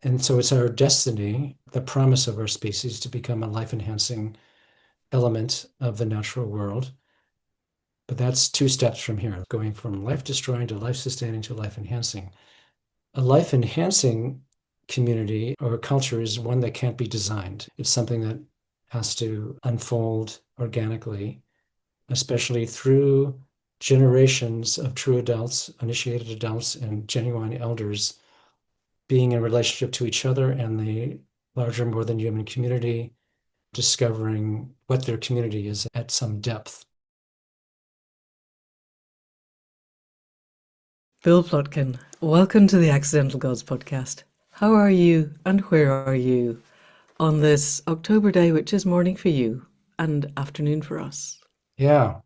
And so it's our destiny, the promise of our species to become a life-enhancing element of the natural world. But that's two steps from here, going from life-destroying to life-sustaining to life-enhancing. A life-enhancing community or culture is one that can't be designed. It's something that has to unfold organically, especially through generations of true adults, initiated adults, and genuine elders being in relationship to each other and the larger, more than human community, discovering what their community is at some depth. Bill Plotkin, welcome to the Accidental Gods podcast. How are you and where are you on this October day, which is morning for you and afternoon for us? Yeah.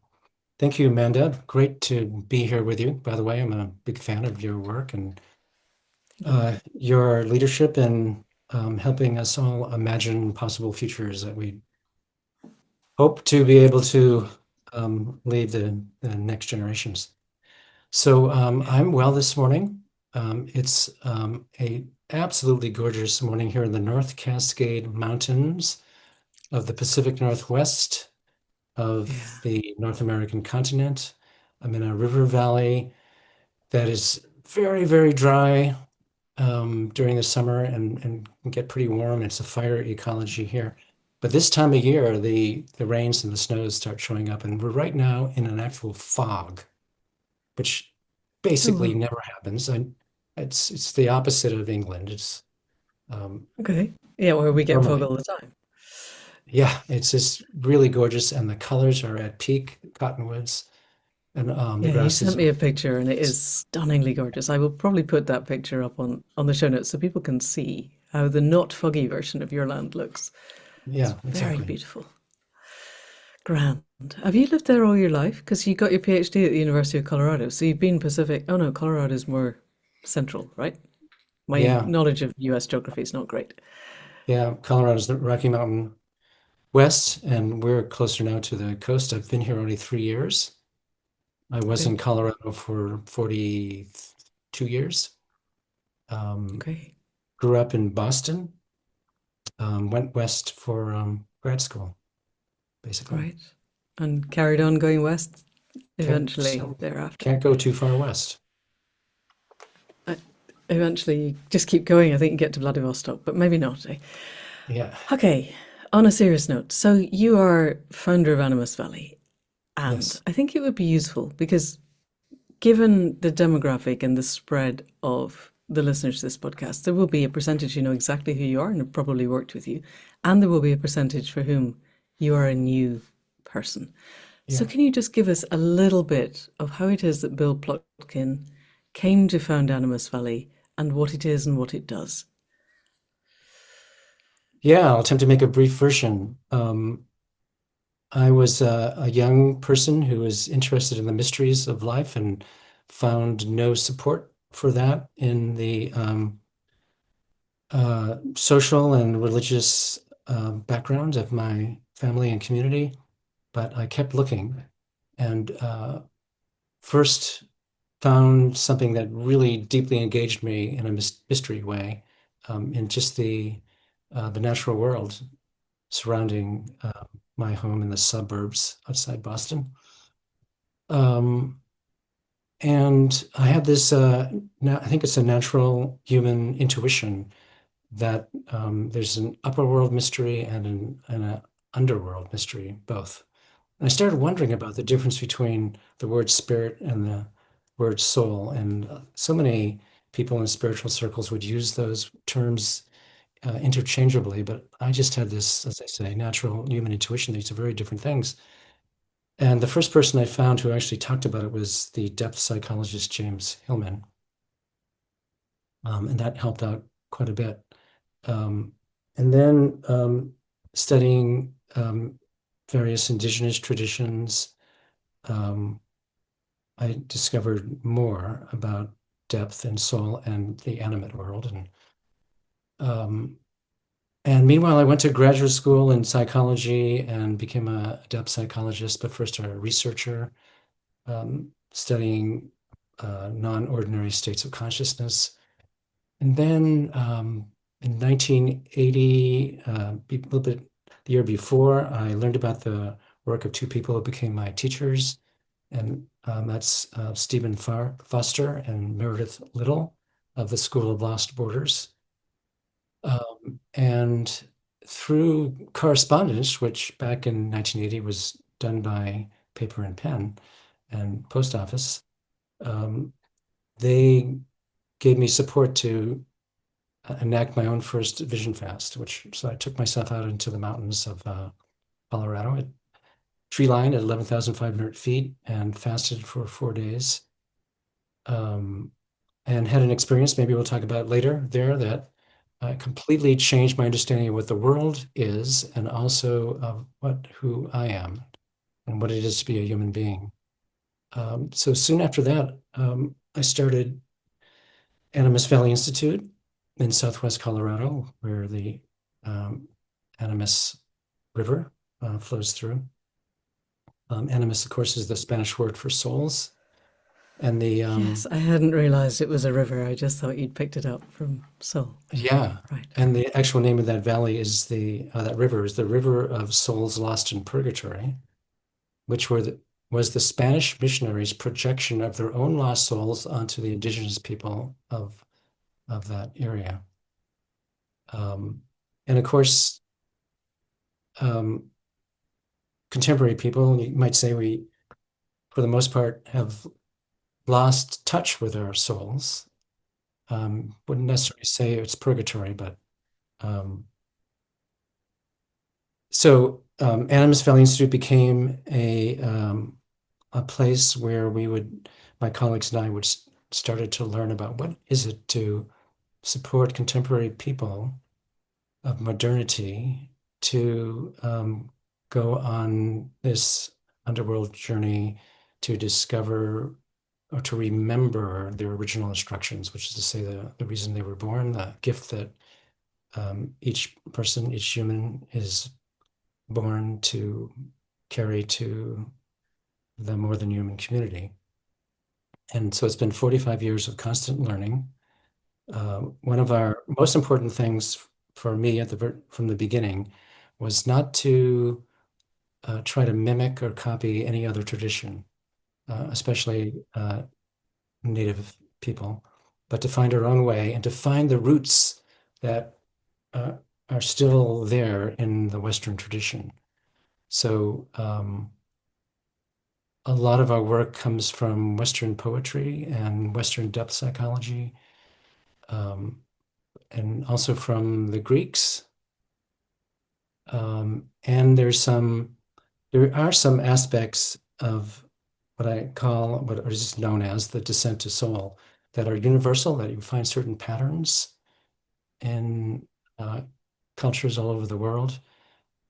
Thank you, Amanda. Great to be here with you. By the way, I'm a big fan of your work and your leadership in helping us all imagine possible futures that we hope to be able to leave the next generations. So I'm well this morning. It's a absolutely gorgeous morning here in the North Cascade Mountains of the Pacific Northwest of Yeah. the North American continent. I'm in a river valley that is very, very dry during the summer and can get pretty warm. It's a fire ecology here. But this time of year, the rains and the snows start showing up, and we're right now in an actual fog, which Oh, basically well. never happens. And it's the opposite of England. It's Okay. Yeah, where we get fog normally, all the time. yeah, it's just really gorgeous, and the colors are at peak cottonwoods, and the Yeah, you grasses sent are. me a picture and it is stunningly gorgeous. I will probably put that picture up on the show notes so people can see how the not foggy version of your land looks. It's Yeah, very exactly. beautiful. Grand. Have you lived there all your life? Because you got your PhD at the University of Colorado, so you've been Pacific. Oh no, Colorado is more central, right? My Yeah, knowledge of US geography is not great. yeah. Colorado's the Rocky Mountain West, and we're closer now to the coast. I've been here only 3 years. I was in Okay, Colorado for 42 years. Um, okay, Grew up in Boston, went west for grad school, basically. right. And carried on going west Can't, eventually thereafter. can't go too far west. Uh, Eventually, you just keep going. I think you get to Vladivostok, but maybe not. Eh? Yeah. Okay, on a serious note, so you are founder of Animus Valley, and Yes. I think it would be useful because given the demographic and the spread of the listeners to this podcast, there will be a percentage who know exactly who you are and have probably worked with you, and there will be a percentage for whom you are a new person. So, Yeah. can you just give us a little bit of how it is that Bill Plotkin came to found Animus Valley and what it is and what it does? Yeah. I'll attempt to make a brief version. I was a young person who was interested in the mysteries of life and found no support for that in the social and religious background of my family and community, but I kept looking and first found something that really deeply engaged me in a mystery way in just the natural world surrounding my home in the suburbs outside Boston. Um, and I had this, I think it's a natural human intuition that there's an upper world mystery and an underworld mystery, both. And I started wondering about the difference between the word spirit and the word soul. And so many people in spiritual circles would use those terms interchangeably, but I just had this, as I say, natural human intuition. These are very different things. And the first person I found who actually talked about it was the depth psychologist James Hillman. And that helped out quite a bit. Um, and then studying various indigenous traditions, um, I discovered more about depth and soul and the animate world. Um, and meanwhile, I went to graduate school in psychology and became a depth psychologist, but first a researcher, studying non-ordinary states of consciousness. And then in 1980, a little bit the year before, I learned about the work of two people who became my teachers, and that's Stephen Foster and Meredith Little of the School of Lost Borders. And through correspondence, which back in 1980 was done by paper and pen and post office, um, they gave me support to enact my own first vision fast, which so I took myself out into the mountains of Colorado at tree line at 11,500 feet and fasted for 4 days. Um, and had an experience, maybe we'll talk about later there, that completely changed my understanding of what the world is and also of who I am and what it is to be a human being. So soon after that, I started Animus Valley Institute in Southwest Colorado, where the um, Animus River flows through. Animus, of course, is the Spanish word for souls. And the Yes, I hadn't realized it was a river. I just thought you'd picked it up from Seoul. Yeah, Right. and the actual name of that valley is that river is the River of Souls Lost in Purgatory, which was the Spanish missionaries' projection of their own lost souls onto the indigenous people of that area. Um, and of course, um, contemporary people, you might say we, for the most part, have lost touch with our souls. Wouldn't necessarily say it's purgatory, but um, Animus Valley Institute became a place where my colleagues and I started to learn about what is it to support contemporary people of modernity to go on this underworld journey to discover or to remember their original instructions, which is to say the reason they were born, the gift that each person, each human is born to carry to the more than human community. And so it's been 45 years of constant learning. One of our most important things for me from the beginning was not to try to mimic or copy any other tradition, especially Native people, but to find our own way and to find the roots that uh, are still there in the Western tradition. So a lot of our work comes from Western poetry and Western depth psychology, um, and also from the Greeks. And there are some aspects of what is known as the descent to soul that are universal, that you find certain patterns in uh, cultures all over the world.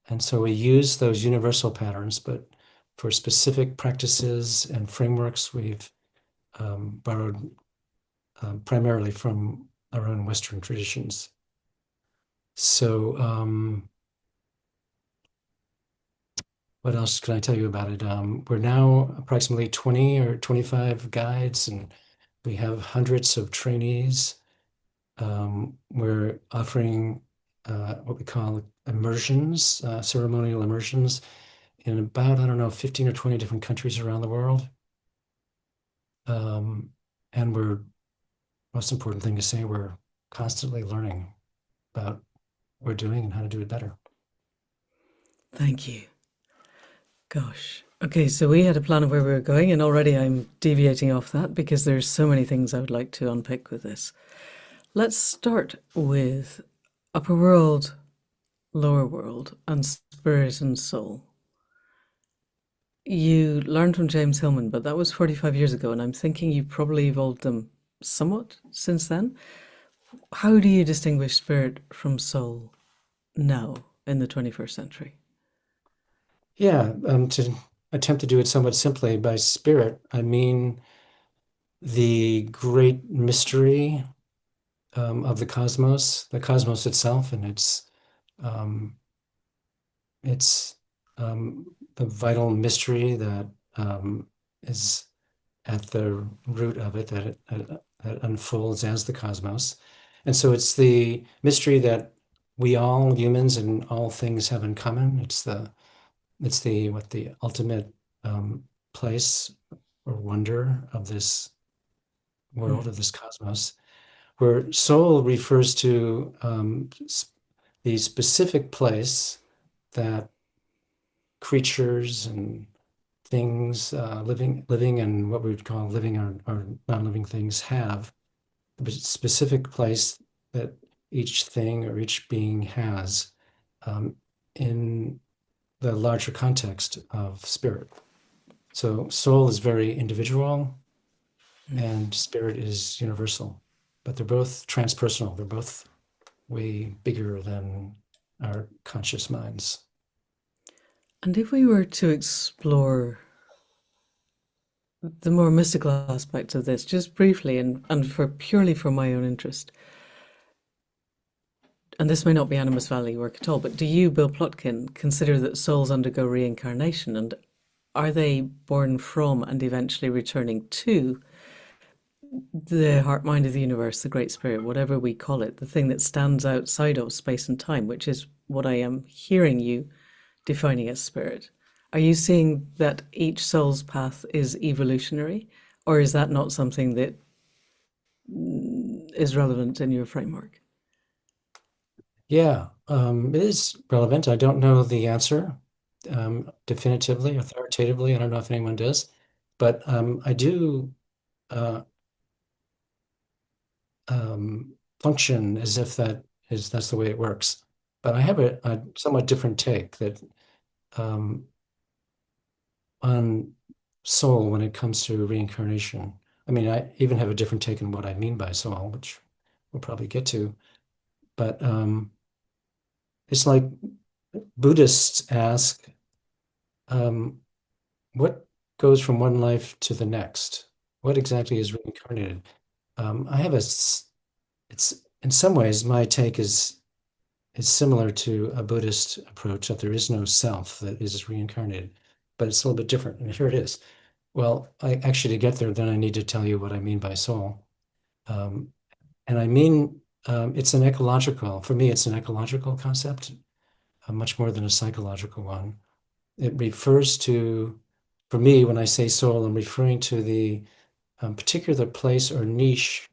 And so we use those universal patterns, but for specific practices and frameworks, we've borrowed primarily from our own Western traditions. So, what else can I tell you about it? We're now approximately 20 or 25 guides, and we have hundreds of trainees. We're offering what we call immersions, ceremonial immersions in about, I don't know, 15 or 20 different countries around the world. And most important thing to say, we're constantly learning about what we're doing and how to do it better. Thank you. Gosh. Okay, so we had a plan of where we were going, and already I'm deviating off that because there's so many things I would like to unpick with this. Let's start with upper world, lower world, and spirit and soul. You learned from James Hillman, but that was 45 years ago, and I'm thinking you probably evolved them somewhat since then. How do you distinguish spirit from soul now in the 21st century? Yeah, to attempt to do it somewhat simply, by spirit, I mean the great mystery of the cosmos itself, and um, it's the vital mystery that is at the root of it, that unfolds as the cosmos. And so it's the mystery that we all humans and all things have in common. It's the what the ultimate place or wonder of this world, of this cosmos, where soul refers to the specific place that creatures and things, living and what we would call living or non-living things have, the specific place that each thing or each being has um, in the larger context of spirit. So soul is very individual and spirit is universal, but they're both transpersonal. They're both way bigger than our conscious minds. And if we were to explore the more mystical aspects of this, just briefly and for purely for my own interest, and this may not be Animus Valley work at all, but do you, Bill Plotkin, consider that souls undergo reincarnation, and are they born from and eventually returning to the heart mind of the universe, the Great Spirit, whatever we call it, the thing that stands outside of space and time, which is what I am hearing you defining as spirit? Are you seeing that each soul's path is evolutionary, or is that not something that is relevant in your framework? Yeah, it is relevant. I don't know the answer definitively, authoritatively. I don't know if anyone does, but I do uh, function as if that's the way it works. But I have a somewhat different take that um, on soul when it comes to reincarnation. I mean, I even have a different take on what I mean by soul, which we'll probably get to. But it's like Buddhists ask, um, what goes from one life to the next? What exactly is reincarnated? I have it's in some ways my take is similar to a Buddhist approach that there is no self that is reincarnated, but it's a little bit different. And here it is. Well, I actually to get there, then I need to tell you what I mean by soul. Um, and I mean, it's an ecological, for me, it's an ecological concept, much more than a psychological one. It refers to, for me, when I say soul, I'm referring to the particular place or niche,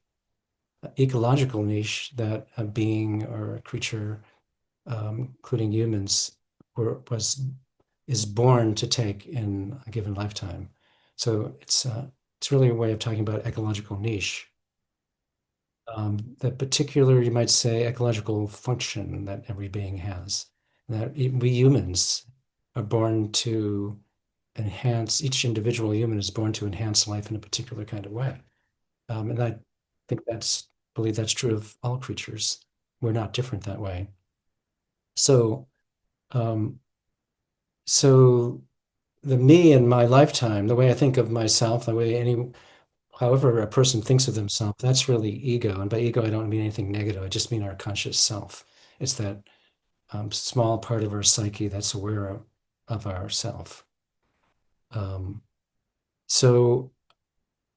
ecological niche that a being or a creature, including humans, was is born to take in a given lifetime. So it's really a way of talking about ecological niche. The particular, you might say, ecological function that every being has. That we humans are born to enhance, each individual human is born to enhance life in a particular kind of way. And I think believe that's true of all creatures. We're not different that way. So, um, so the me in my lifetime, the way I think of myself, the way however a person thinks of themselves, that's really ego. And by ego, I don't mean anything negative. I just mean our conscious self. It's that small part of our psyche that's aware of ourself. Um, so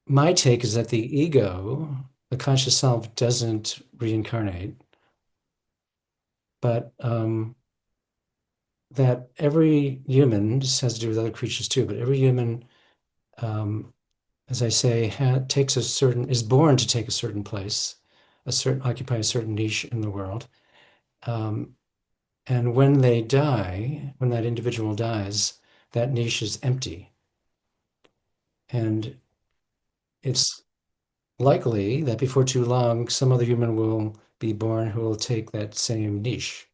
my take is that the ego, the conscious self, doesn't reincarnate, but that every human, this has to do with other creatures too, but every human, um, as I say, takes is born to take a certain place, occupy a certain niche in the world. Um, and when they die, when that individual dies, that niche is empty. And it's likely that before too long, some other human will be born who will take that same niche.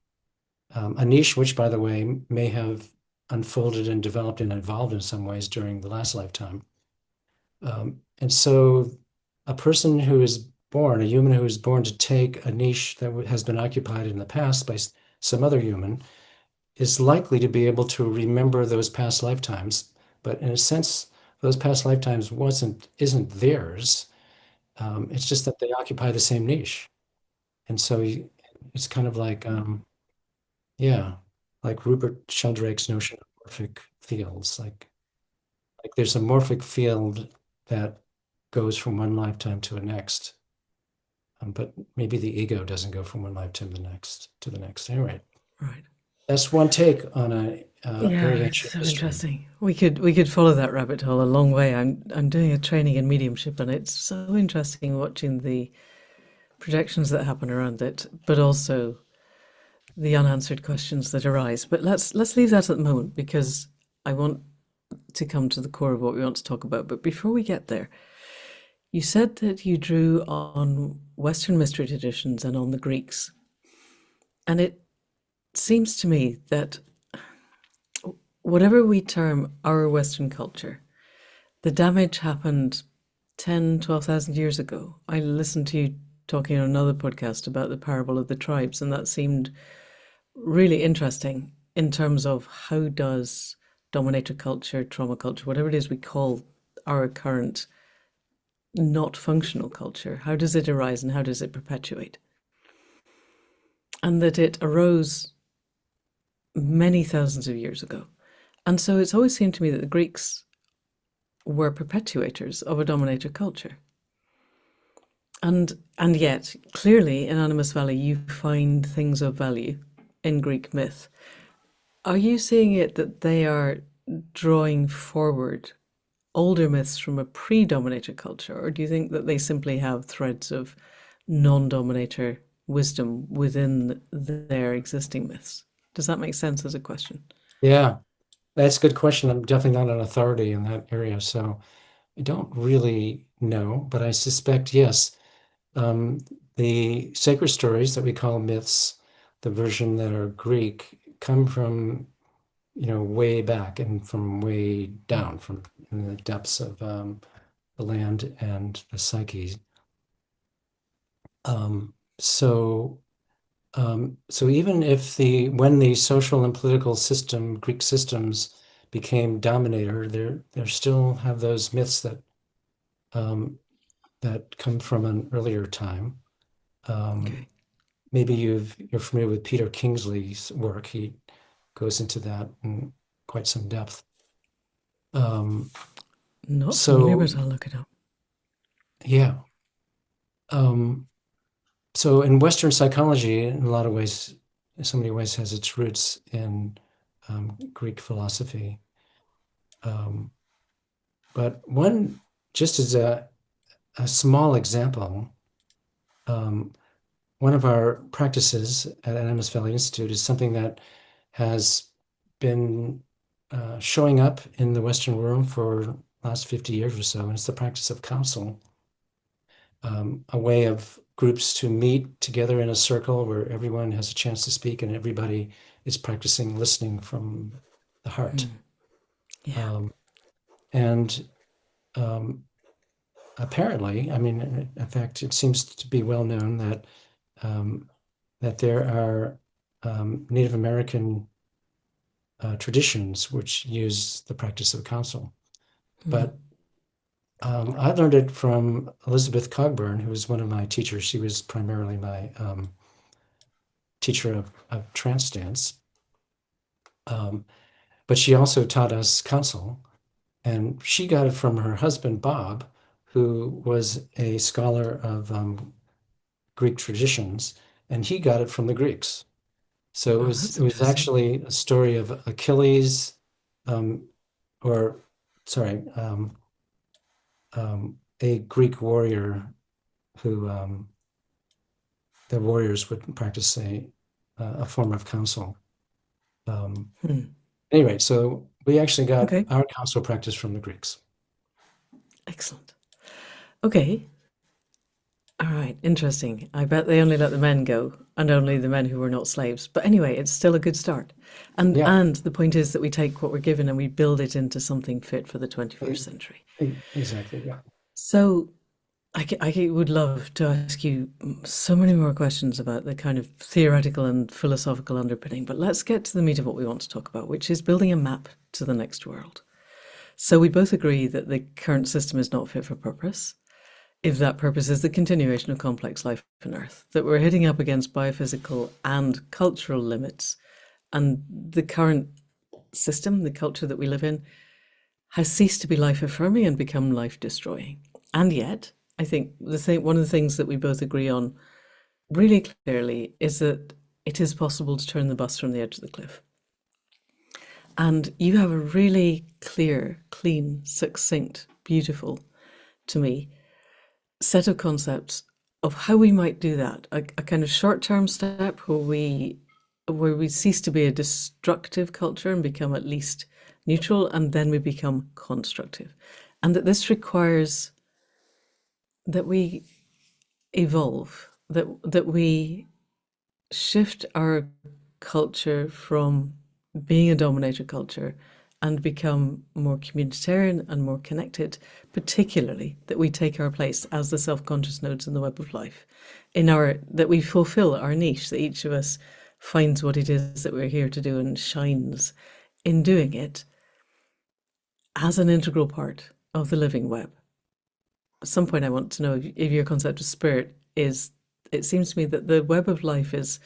A niche which, by the way, may have unfolded and developed and evolved in some ways during the last lifetime. And so a person who is born, a human who is born to take a niche that has been occupied in the past by some other human, is likely to be able to remember those past lifetimes. But in a sense, those past lifetimes isn't theirs. It's just that they occupy the same niche. And so it's kind of like, yeah, like Rupert Sheldrake's notion of morphic fields. Like there's a morphic field that goes from one lifetime to the next. But maybe the ego doesn't go from one life to the next. Anyway, Right. that's one take on a Yeah, very it's ancient so history. interesting. We could follow that rabbit hole a long way. I'm doing a training in mediumship, and it's so interesting watching the projections that happen around it, but also the unanswered questions that arise. But let's leave that at the moment because I want to come to the core of what we want to talk about. But before we get there, you said that you drew on Western mystery traditions and on the Greeks. And it seems to me that whatever we term our Western culture, the damage happened 10, 12,000 years ago. I listened to you talking on another podcast about the parable of the tribes, and that seemed really interesting in terms of how does dominator culture, trauma culture, whatever it is we call our current not functional culture, how does it arise and how does it perpetuate? And that it arose many thousands of years ago. And so it's always seemed to me that the Greeks were perpetuators of a dominator culture. And yet, clearly in Animus Valley, you find things of value in Greek myth. Are you seeing it that they are drawing forward older myths from a pre-dominator culture, or do you think that they simply have threads of non-dominator wisdom within their existing myths? Does that make sense as a question? Yeah, that's a good question. I'm definitely not an authority in that area, so I don't really know, but I suspect yes. Um, the sacred stories that we call myths, the version that are Greek, come from way back and from way down, from in the depths of the land and the psyche. Um, so so even if when the social and political Greek systems became dominator, there still have those myths um, that come from an earlier time. Um, Okay. maybe you're familiar with Peter Kingsley's work. He goes into that in quite some depth. Um, Not familiar, so but I'll look it up. yeah. Um, so in Western psychology, in a lot of ways, in so many ways, has its roots in Greek philosophy. Um, but just as a small example, um, one of our practices at Animus Valley Institute is something that has been showing up in the Western world for the last 50 years or so, and it's the practice of counsel, a way of groups to meet together in a circle where everyone has a chance to speak and everybody is practicing listening from the heart. Hmm. Yeah. Um, and um, apparently, I mean, in fact, it seems to be well known um, that there are Native American traditions which use the practice of counsel. Hmm. But I learned it from Elizabeth Cogburn, who was one of my teachers. She was primarily my teacher of trance dance. Um, but she also taught us counsel, and she got it from her husband, Bob, who was a scholar of Greek traditions, and he got it from the Greeks. So Oh, it that's was interesting. actually a story of Achilles, um, or sorry, a Greek warrior who the warriors would practice a form of counsel. Um, Hmm. anyway, so we actually got Okay. our counsel practice from the Greeks. Excellent. Okay. All right. Interesting. I bet they only let the men go and only the men who were not slaves. But anyway, it's still a good start. And Yeah, and the point is that we take what we're given and we build it into something fit for the 21st century. exactly. Yeah. So I would love to ask you so many more questions about the kind of theoretical and philosophical underpinning, but let's get to the meat of what we want to talk about, which is building a map to the next world. So we both agree that the current system is not fit for purpose. If that purpose is the continuation of complex life on Earth, that we're hitting up against biophysical and cultural limits, and the current system, the culture that we live in, has ceased to be life affirming and become life destroying. And yet, I think one of the things that we both agree on really clearly is that it is possible to turn the bus from the edge of the cliff. And you have a really clear, clean, succinct, beautiful, to me, set of concepts of how we might do that. A kind of short-term step where we cease to be a destructive culture and become at least neutral, and then we become constructive. And that this requires that we evolve, that we shift our culture from being a dominator culture and become more communitarian and more connected, particularly that we take our place as the self-conscious nodes in the web of life, that we fulfill our niche, that each of us finds what it is that we're here to do and shines in doing it as an integral part of the living web. At some point I want to know if your concept of spirit is, it seems to me that the web of life is,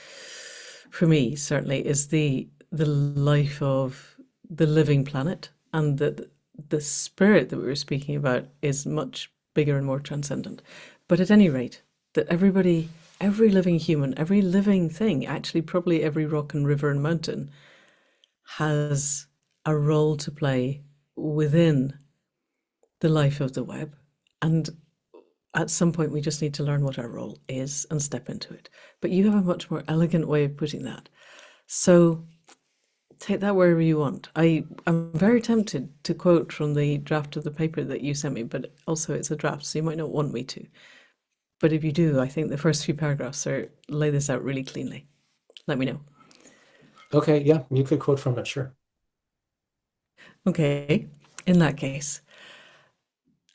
for me certainly, is the life of the living planet, and that the spirit that we were speaking about is much bigger and more transcendent. But at any rate, that everybody, every living human, every living thing, actually probably every rock and river and mountain, has a role to play within the life of the web. And at some point we just need to learn what our role is and step into it. But you have a much more elegant way of putting that. So take that wherever you want. I'm very tempted to quote from the draft of the paper that you sent me, but also it's a draft, so you might not want me to. But if you do, I think the first few paragraphs lay this out really cleanly. Let me know. Okay, yeah, you could quote from it, sure. Okay, in that case.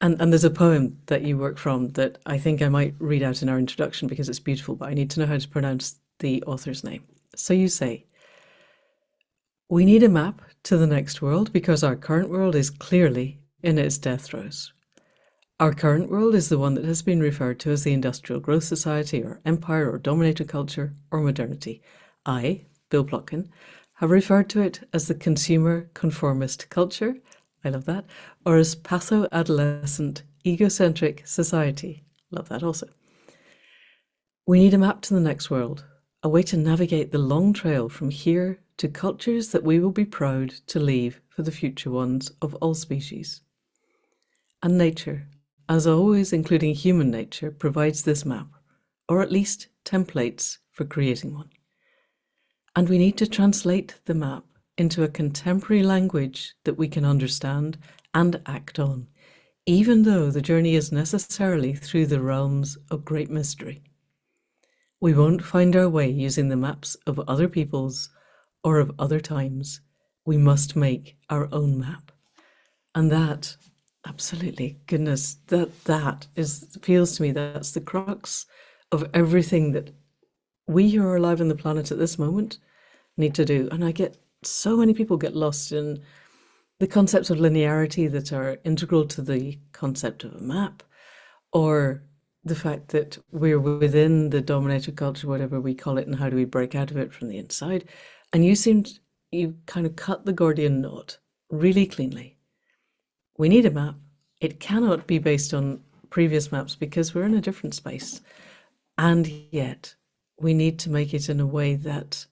And there's a poem that you work from that I think I might read out in our introduction because it's beautiful, but I need to know how to pronounce the author's name. So you say, "We need a map to the next world because our current world is clearly in its death throes. Our current world is the one that has been referred to as the industrial growth society or empire or dominator culture or modernity. I, Bill Plotkin, have referred to it as the consumer conformist culture," I love that, or as patho-adolescent egocentric society. Love that also. "We need a map to the next world, a way to navigate the long trail from here to cultures that we will be proud to leave for the future ones of all species. And nature, as always, including human nature, provides this map, or at least templates for creating one. And we need to translate the map into a contemporary language that we can understand and act on, even though the journey is necessarily through the realms of great mystery. We won't find our way using the maps of other peoples or of other times. We must make our own map." And that, absolutely, goodness, that feels to me that's the crux of everything that we who are alive on the planet at this moment need to do. And I get so many people get lost in the concepts of linearity that are integral to the concept of a map, or the fact that we're within the dominator culture, whatever we call it, and how do we break out of it from the inside. And you kind of cut the Gordian knot really cleanly. We need a map. It cannot be based on previous maps because we're in a different space. And yet we need to make it in a way that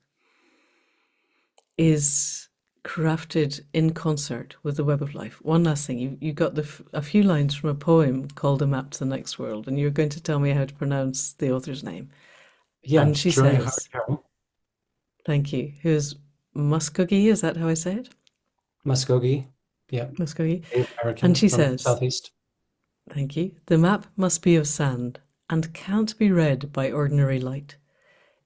is crafted in concert with the web of life. One last thing, you got a few lines from a poem called "A Map to the Next World," and you're going to tell me how to pronounce the author's name. Yeah, And she Journey says, Hard thank you, who's Muskogee, is that how I say it? Muskogee, yeah, Muskogee. Native And American she from says, Southeast. thank you, "The map must be of sand and can't be read by ordinary light.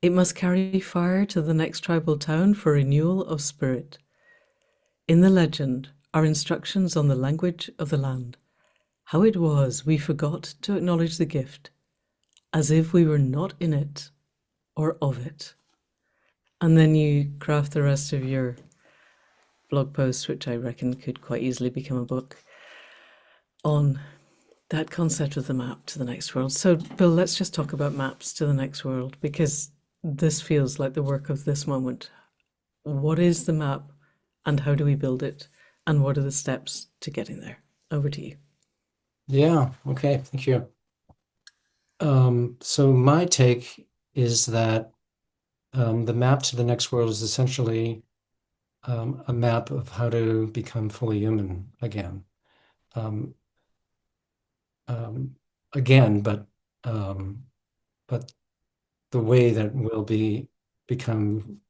It must carry fire to the next tribal town for renewal of spirit. In the legend are instructions on the language of the land. How it was we forgot to acknowledge the gift, as if we were not in it or of it." And then you craft the rest of your blog post, which I reckon could quite easily become a book, on that concept of the map to the next world. So, Bill, let's just talk about maps to the next world, because this feels like the work of this moment. What is the map and how do we build it? And what are the steps to getting there? Over to you. Yeah, okay, thank you. So my take is that the map to the next world is essentially a map of how to become fully human again. Um, um, again, um, but the way that we'll become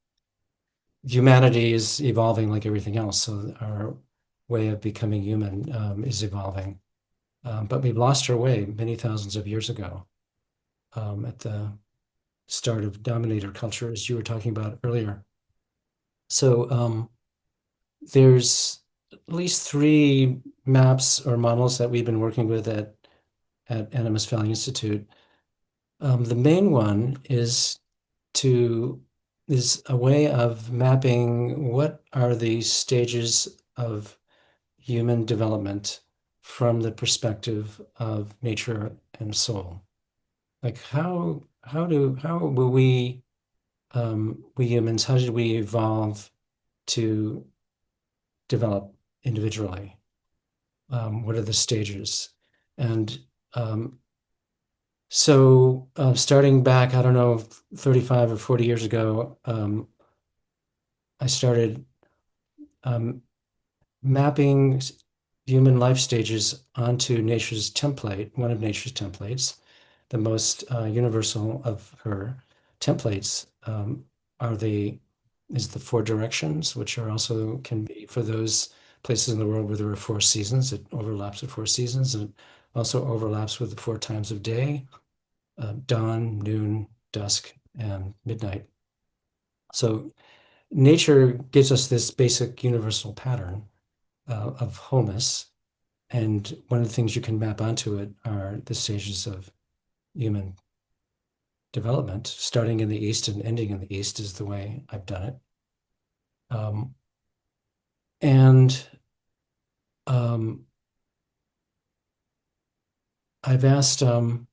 humanity is evolving like everything else. So our way of becoming human is evolving. But we've lost our way many thousands of years ago at the start of dominator culture, as you were talking about earlier. So there's at least three maps or models that we've been working with at Animus Valley Institute. The main one to is a way of mapping what are the stages of human development from the perspective of nature and soul. Like how will we humans, how did we evolve to develop individually? What are the stages? And starting back, I don't know, 35 or 40 years ago, I started um, mapping human life stages onto nature's template, one of nature's templates. The most universal of her templates are the four directions, which are also can be for those places in the world where there are four seasons. It overlaps with four seasons, and it also overlaps with the four times of day, dawn, noon, dusk, and midnight. So nature gives us this basic universal pattern of wholeness. And one of the things you can map onto it are the stages of human development. Starting in the East and ending in the East is the way I've done it. Um, and um, I've asked again,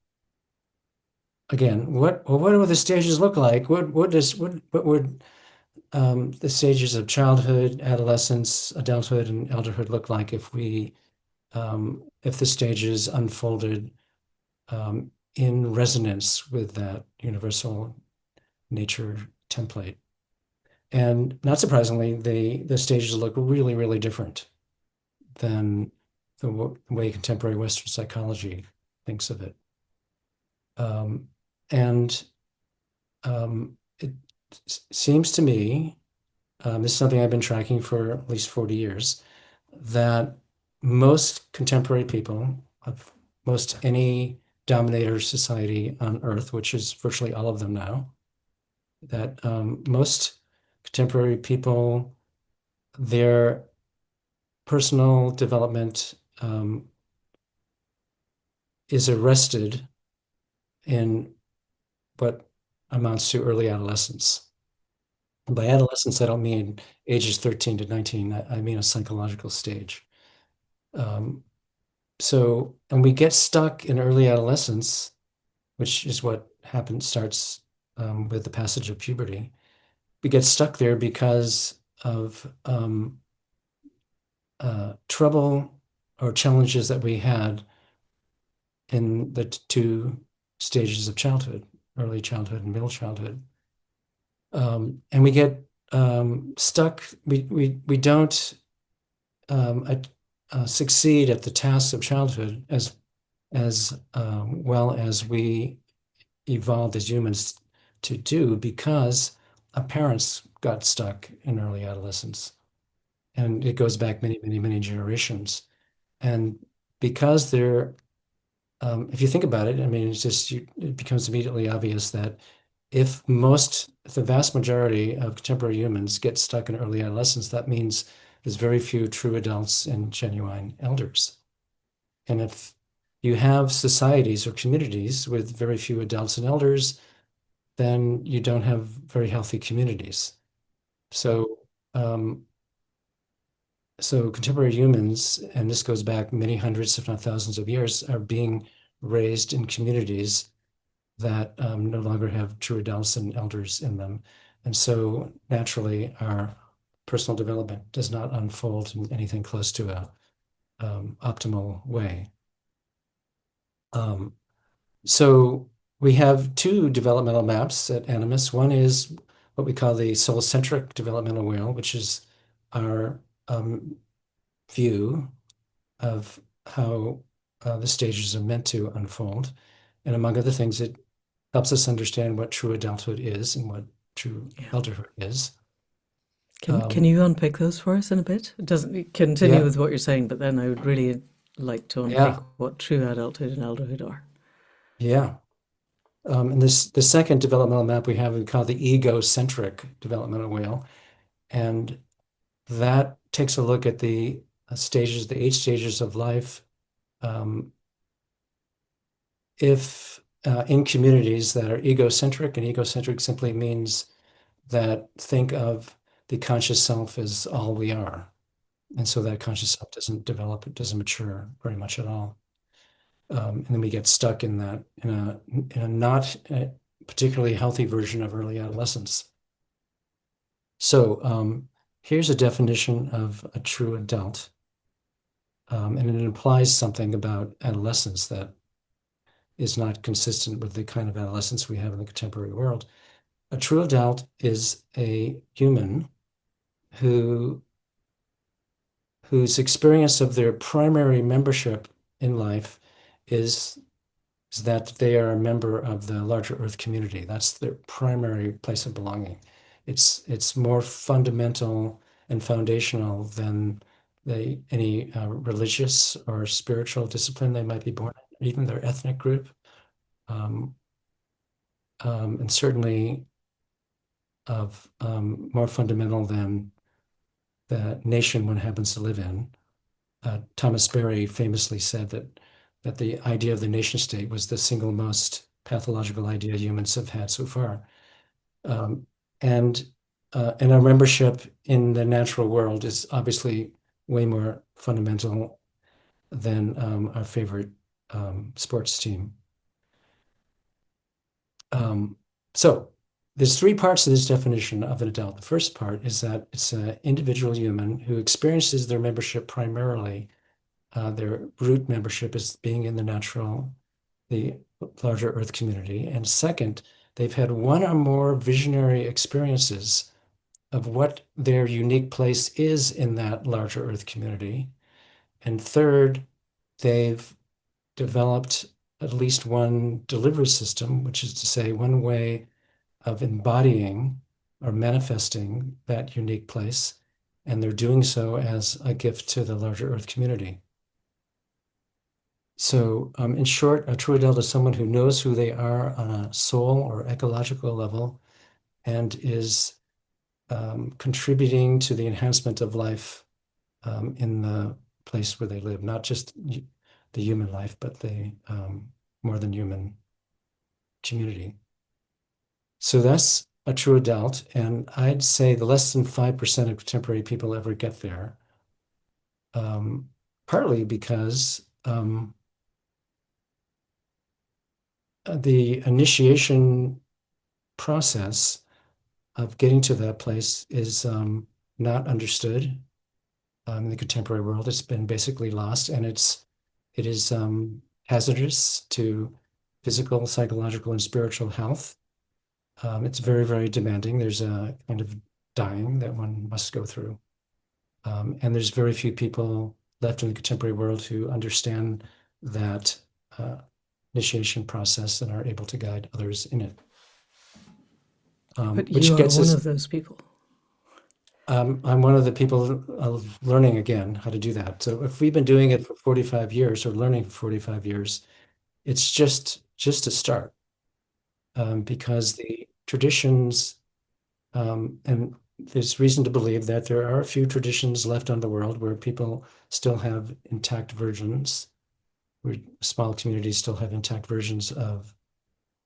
what do the stages look like? What would the stages of childhood, adolescence, adulthood, and elderhood look like if the stages unfolded in resonance with that universal nature template? And not surprisingly, the stages look really, really different than the way contemporary Western psychology thinks of it. Um, and it seems to me, this is something I've been tracking for at least 40 years, that most contemporary people of most any dominator society on Earth, which is virtually all of them now, that most contemporary people, their personal development is arrested in what amounts to early adolescence. And by adolescence, I don't mean ages 13 to 19. I mean a psychological stage. Um, and we get stuck in early adolescence, which is what starts with the passage of puberty. We get stuck there because of trouble or challenges that we had in the two stages of childhood, early childhood and middle childhood. And we get stuck. We don't succeed at the tasks of childhood as well as we evolved as humans to do because our parents got stuck in early adolescence, and it goes back many, many, many generations. And because they're if you think about it, I mean, it becomes immediately obvious that if the vast majority of contemporary humans get stuck in early adolescence, that means there's very few true adults and genuine elders. And if you have societies or communities with very few adults and elders, then you don't have very healthy communities. So, um, so contemporary humans, and this goes back many hundreds, if not thousands of years, are being raised in communities that no longer have true adults and elders in them. And so naturally, our personal development does not unfold in anything close to a optimal way. Um, So we have two developmental maps at Animus. One is what we call the soul-centric developmental wheel, which is our view of how the stages are meant to unfold. And among other things, it helps us understand what true adulthood is and what true Yeah. elderhood is. Can Um, you unpick those for us in a bit? It doesn't continue yeah, with what you're saying, but then I would really like to unpick yeah, what true adulthood and elderhood are. yeah. And the second developmental map we call the egocentric developmental wheel, and that takes a look at the stages, the 8 stages of life. Um, if in communities that are egocentric, and egocentric simply means that think of the conscious self as all we are. And so that conscious self doesn't develop, it doesn't mature very much at all. And then we get stuck in that, in a not particularly healthy version of early adolescence. So here's a definition of a true adult. And it implies something about adolescence that is not consistent with the kind of adolescence we have in the contemporary world. A true adult is a human who whose experience of their primary membership in life is, is that they are a member of the larger Earth community. That's their primary place of belonging. It's more fundamental and foundational than any religious or spiritual discipline they might be born in, even their ethnic group, um, and certainly of more fundamental than the nation one happens to live in. Thomas Berry famously said that the idea of the nation state was the single most pathological idea humans have had so far. Um, and and our membership in the natural world is obviously way more fundamental than our favorite sports team. Um, so there's three parts to this definition of an adult. The first part is that it's an individual human who experiences their membership primarily their root membership is being in the larger Earth community. And second, they've had one or more visionary experiences of what their unique place is in that larger Earth community. And third, they've developed at least one delivery system, which is to say, one way of embodying or manifesting that unique place. And they're doing so as a gift to the larger Earth community. So, in short, a true adult is someone who knows who they are on a soul or ecological level and is contributing to the enhancement of life in the place where they live, not just the human life, but the more than human community. So that's a true adult. And I'd say the less than 5% of contemporary people ever get there, partly because the initiation process of getting to that place is not understood in the contemporary world. It's been basically lost, and it is hazardous to physical, psychological, and spiritual health. It's very, very demanding. There's a kind of dying that one must go through, and there's very few people left in the contemporary world who understand that initiation process and are able to guide others in it. But you Which are gets one us of those people. I'm one of the people learning again how to do that. So if we've been doing it for 45 years or learning for 45 years, it's just a start because the traditions and there's reason to believe that there are a few traditions left on the world where people still have intact versions, where small communities still have intact versions of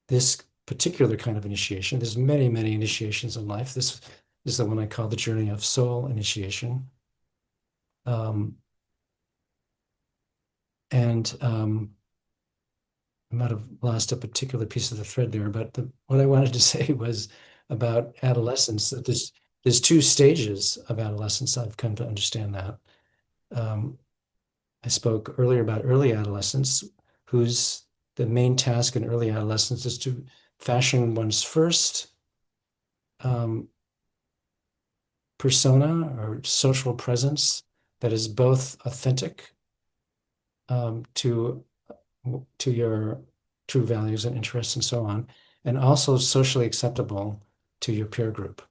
this particular kind of initiation. There's many, many initiations in life. This is the one I call the journey of soul initiation. Um, and I might have lost a particular piece of the thread there, but what I wanted to say was about adolescence, that there's two stages of adolescence. I've come to understand that. Um, I spoke earlier about early adolescence, whose the main task in early adolescence is to fashion one's first um, persona or social presence that is both authentic to your true values and interests and so on, and also socially acceptable to your peer group.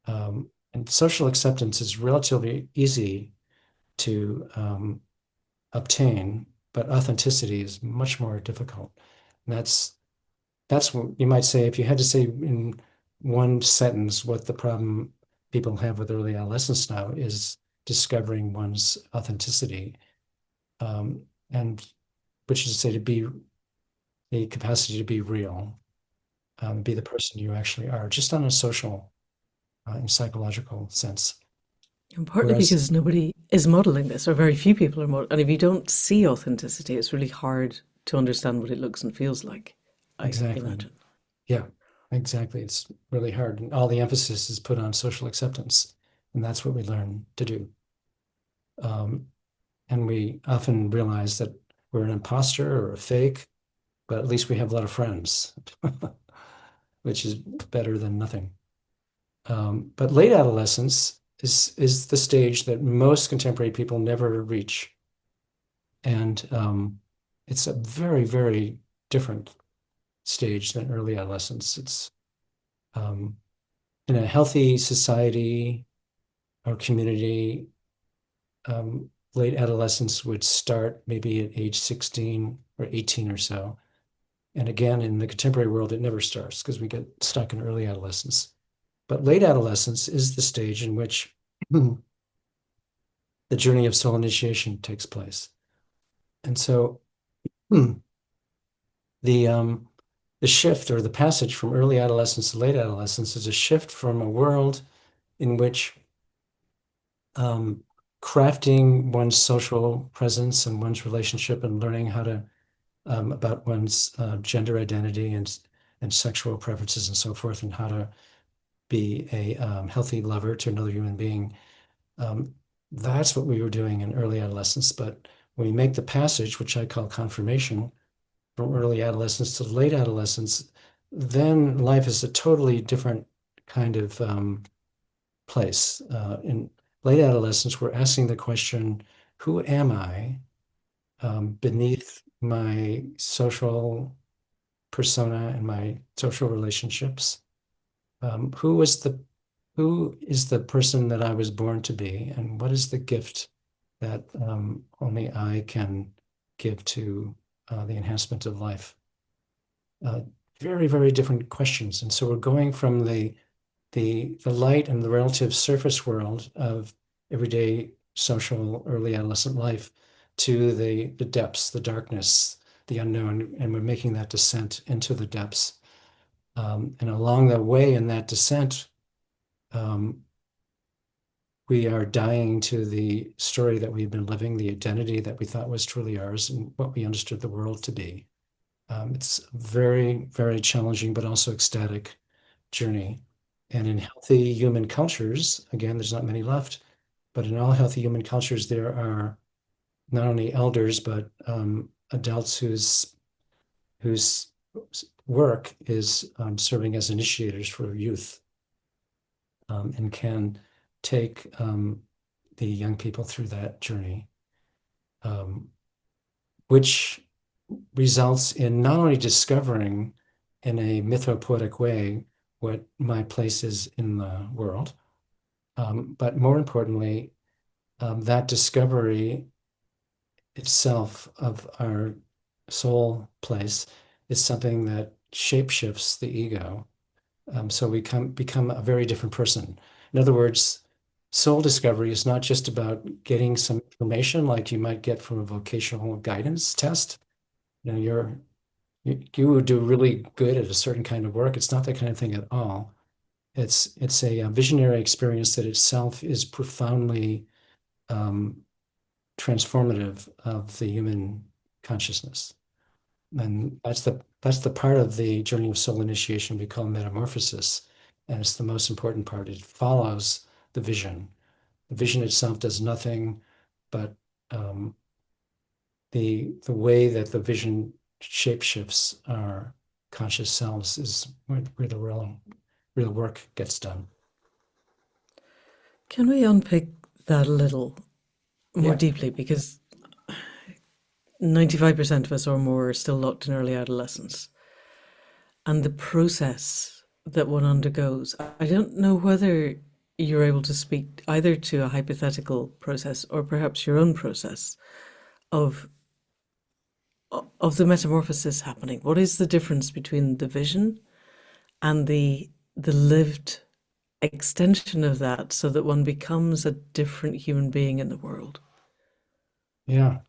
And social acceptance is relatively easy to obtain, but authenticity is much more difficult. And that's what you might say if you had to say in one sentence what the problem people have with early adolescence now is discovering one's authenticity, and which is to say to be the capacity to be real, be the person you actually are, just on a social and psychological sense. And partly Whereas, because nobody is modeling this, or very few people are modeling. And if you don't see authenticity, it's really hard to understand what it looks and feels like, I exactly, imagine. yeah, exactly. It's really hard. And all the emphasis is put on social acceptance. And that's what we learn to do. Um, and we often realize that we're an imposter or a fake, but at least we have a lot of friends, which is better than nothing. But late adolescence is the stage that most contemporary people never reach. And it's a very, very different stage than early adolescence. It's um, in a healthy society or community, late adolescence would start maybe at age 16 or 18 or so. And again, in the contemporary world, it never starts because we get stuck in early adolescence. But late adolescence is the stage in which the journey of soul initiation takes place. And so the um, the shift or the passage from early adolescence to late adolescence is a shift from a world in which um, crafting one's social presence and one's relationship and learning how to about one's gender identity and sexual preferences and so forth, and how to be a healthy lover to another human being. Um, that's what we were doing in early adolescence. But when we make the passage, which I call confirmation, from early adolescence to late adolescence, then life is a totally different kind of place. In late adolescence, we're asking the question, who am I beneath my social persona and my social relationships? Who is the person that I was born to be, and what is the gift that only I can give to the enhancement of life? Uh, Very, very different questions. And so we're going from the light and the relative surface world of everyday social early adolescent life to the depths, the darkness, the unknown, and we're making that descent into the depths. And along the way in that descent, um, we are dying to the story that we've been living, the identity that we thought was truly ours, and what we understood the world to be. It's very, very challenging, but also ecstatic journey. And in healthy human cultures, again, there's not many left, but in all healthy human cultures, there are not only elders, but adults whose work is serving as initiators for youth, and can take the young people through that journey, um, which results in not only discovering in a mythopoetic way what my place is in the world, but more importantly, that discovery itself of our soul place is something that shapeshifts the ego. So we become a very different person. In other words, soul discovery is not just about getting some information like you might get from a vocational guidance test. You would do really good at a certain kind of work. It's not that kind of thing at all. It's a visionary experience that itself is profoundly um, transformative of the human consciousness. And that's the part of the journey of soul initiation we call metamorphosis. And it's the most important part. It follows the vision. The vision itself does nothing but um, the way that the vision shapeshifts our conscious selves is where the real work gets done. Can we unpick that a little more Yeah, deeply? Because 95% of us or more are still locked in early adolescence. And the process that one undergoes, I don't know whether you're able to speak either to a hypothetical process or perhaps your own process of of the metamorphosis happening. What is the difference between the vision and the lived extension of that so that one becomes a different human being in the world? yeah.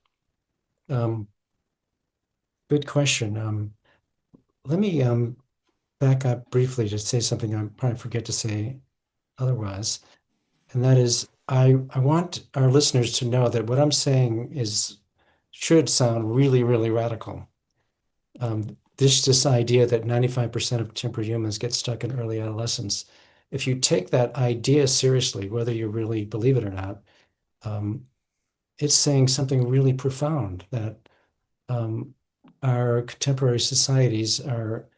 Um, Good question. Let me back up briefly to say something I probably forget to say otherwise, and that is I want our listeners to know that what I'm saying is should sound really, really radical. This idea that 95% of temperate humans get stuck in early adolescence. If you take that idea seriously, whether you really believe it or not, um, it's saying something really profound that um, our contemporary societies are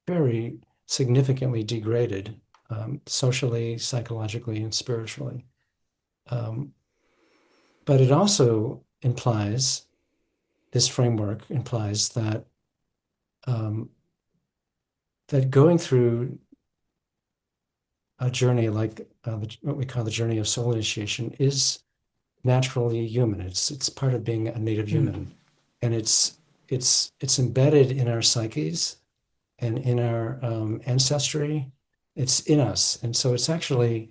very significantly degraded socially, psychologically, and spiritually. Um, but it also implies, this framework implies um, that going through a journey like what we call the journey of soul initiation is naturally human. It's part of being a native Mm. human, and it's embedded in our psyches and in our ancestry. It's in us, and so it's actually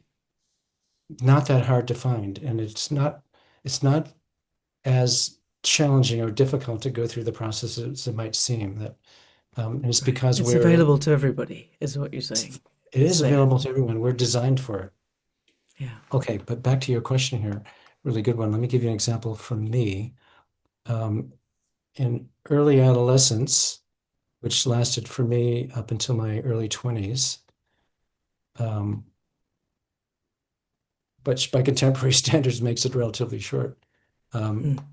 not that hard to find, and it's not as challenging or difficult to go through the process as it might seem. That and it's Right. because It's we're available to everybody, is what you're saying. it It's is there. available to everyone. We're designed for it. Yeah. Okay, but back to your question here, really good one. Let me give you an example from me. Um, in early adolescence, which lasted for me up until my early 20s, um, but by contemporary standards makes it relatively short. Um, Mm.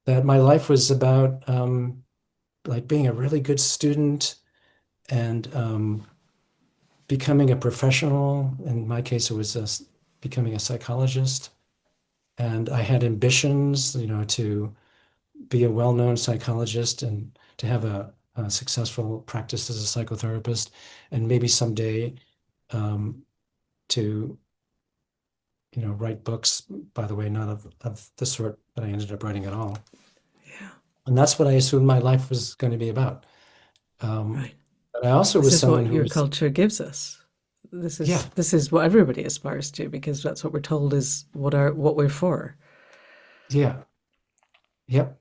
that my life was about like being a really good student and becoming a professional. In my case, it was becoming a psychologist. And I had ambitions, to be a well-known psychologist and to have a successful practice as a psychotherapist, and maybe someday um, to, write books, by the way, not of the sort that I ended up writing at all. Yeah. And that's what I assumed my life was going to be about. Um, Right. but I also This was is someone what who your was, culture gives us. yeah, This is what everybody aspires to because that's what we're told is what we're for. yeah, yep.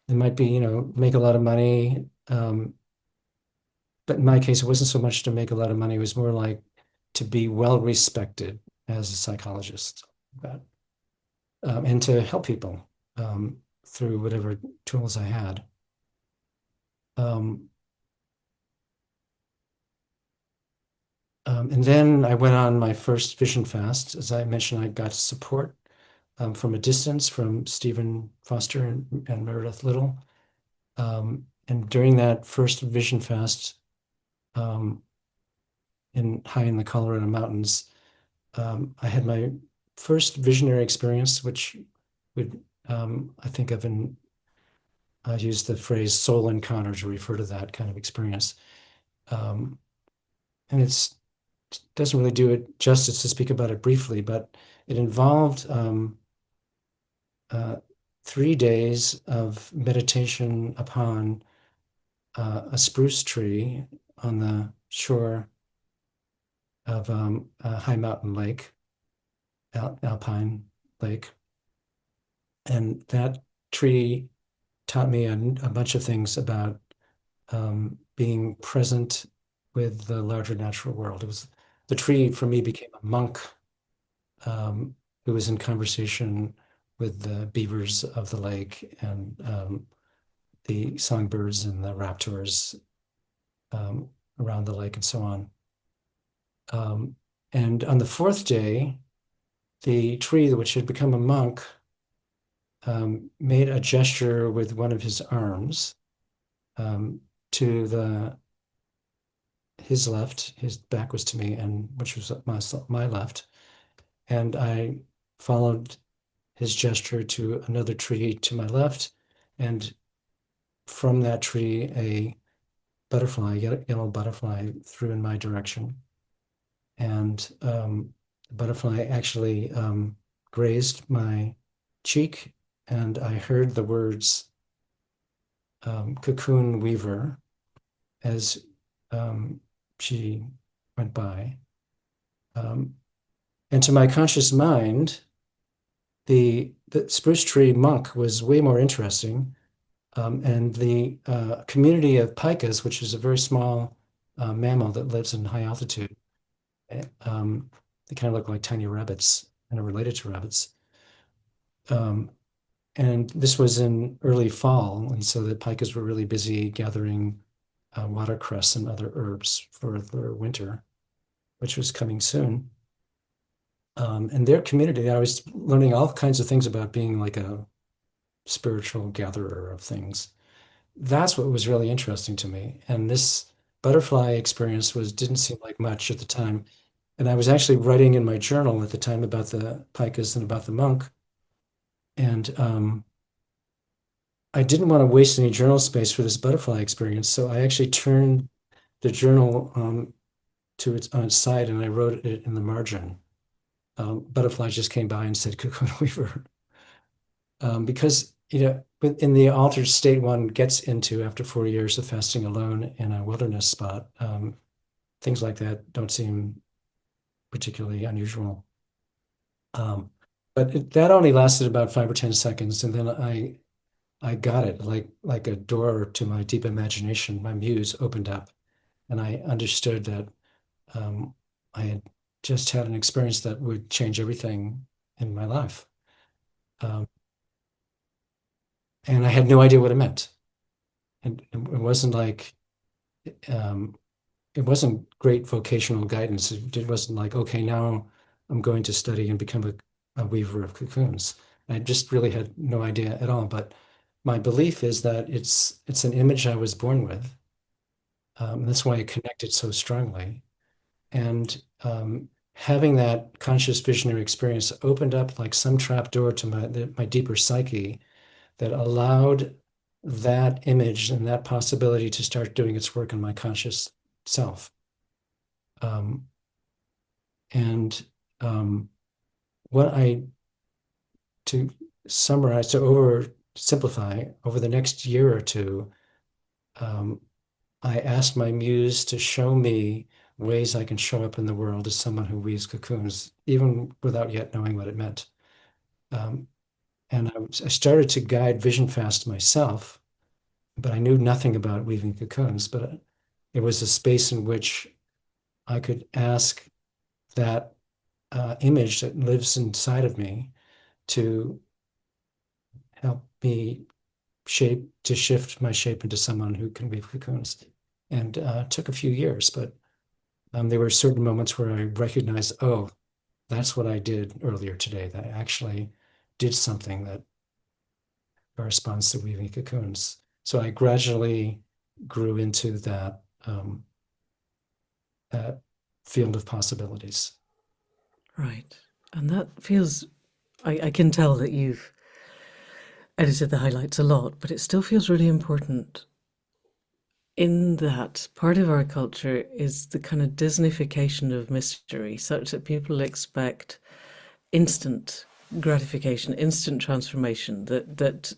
It might be, make a lot of money. But in my case, it wasn't so much to make a lot of money. It was more like to be well respected as a psychologist, but, and to help people through whatever tools I had. Um, and then I went on my first vision fast. As I mentioned, I got support from a distance from Stephen Foster and Meredith Little. And during that first vision fast um, high in the Colorado mountains, I had my first visionary experience, which would I think of in I use the phrase soul encounter to refer to that kind of experience. Um, and it doesn't really do it justice to speak about it briefly, but it involved uh, 3 days of meditation upon a spruce tree on the shore of a high mountain lake, Alpine Lake. And that tree taught me a bunch of things about being present with the larger natural world. It was the tree for me became a monk um, who was in conversation with the beavers of the lake and the songbirds and the raptors um, around the lake and so on. Um, and on the fourth day, the tree, which had become a monk, made a gesture with one of his arms um, to his left. His back was to me, and which was my left. And I followed his gesture to another tree to my left, and from that tree, a butterfly, yellow butterfly, flew in my direction. And the butterfly actually grazed my cheek, and I heard the words cocoon weaver as um, she went by. Um, and to my conscious mind, the spruce tree monk was way more interesting. And the community of pikas, which is a very small mammal that lives in high altitude, um, they kind of look like tiny rabbits and are related to rabbits. Um, and this was in early fall, and so the pikas were really busy gathering watercress and other herbs for the winter, which was coming soon. In their community, I was learning all kinds of things about being like a spiritual gatherer of things. That's what was really interesting to me. And this butterfly experience was didn't seem like much at the time. And I was actually writing in my journal at the time about the pikas and about the monk. And I didn't want to waste any journal space for this butterfly experience. So I actually turned the journal to its on its side and I wrote it in the margin. Butterfly just came by and said cocoon weaver. Because in the altered state one gets into after 4 years of fasting alone in a wilderness spot, things like that don't seem particularly unusual. Um, but that only lasted about 5 or 10 seconds, and then I got it like a door to my deep imagination. My muse opened up, and I understood that I had just had an experience that would change everything in my life. Um, and I had no idea what it meant. And it wasn't like um, it wasn't great vocational guidance. It wasn't like, okay, now I'm going to study and become a weaver of cocoons. I just really had no idea at all. But my belief is that it's an image I was born with. That's why it connected so strongly. And having that conscious visionary experience opened up like some trap door to my deeper psyche that allowed that image and that possibility to start doing its work in my conscious self. Um, and what I, to summarize, to oversimplify, over the next year or two, um, I asked my muse to show me ways I can show up in the world as someone who weaves cocoons, even without yet knowing what it meant. Um, and I started to guide Vision Fast myself, but I knew nothing about weaving cocoons. But it was a space in which I could ask that image that lives inside of me to help me shift my shape into someone who can weave cocoons. And it took a few years, but there were certain moments where I recognized, oh, that's what I did earlier today, that I actually did something that corresponds to weaving cocoons. So I gradually grew into that field of possibilities. Right. And that feels, I can tell that you've edited the highlights a lot, but it still feels really important in that part of our culture is the kind of Disneyfication of mystery, such that people expect instant gratification, instant transformation, that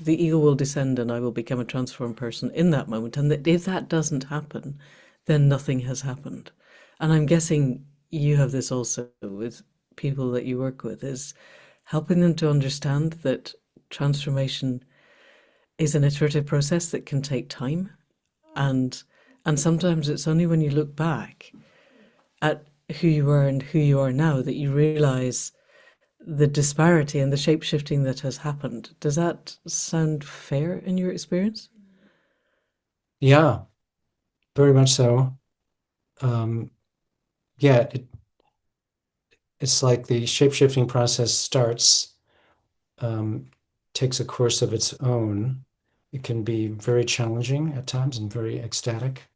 the ego will descend and I will become a transformed person in that moment. And that if that doesn't happen, then nothing has happened. And I'm guessing you have this also with people that you work with, is helping them to understand that transformation is an iterative process that can take time, and sometimes it's only when you look back at who you were and who you are now that you realize the disparity and the shape shifting that has happened. Does that sound fair in your experience? Yeah, very much so. Um, yeah, it's like the shape-shifting process starts. Um, takes a course of its own, it can be very challenging at times and very ecstatic.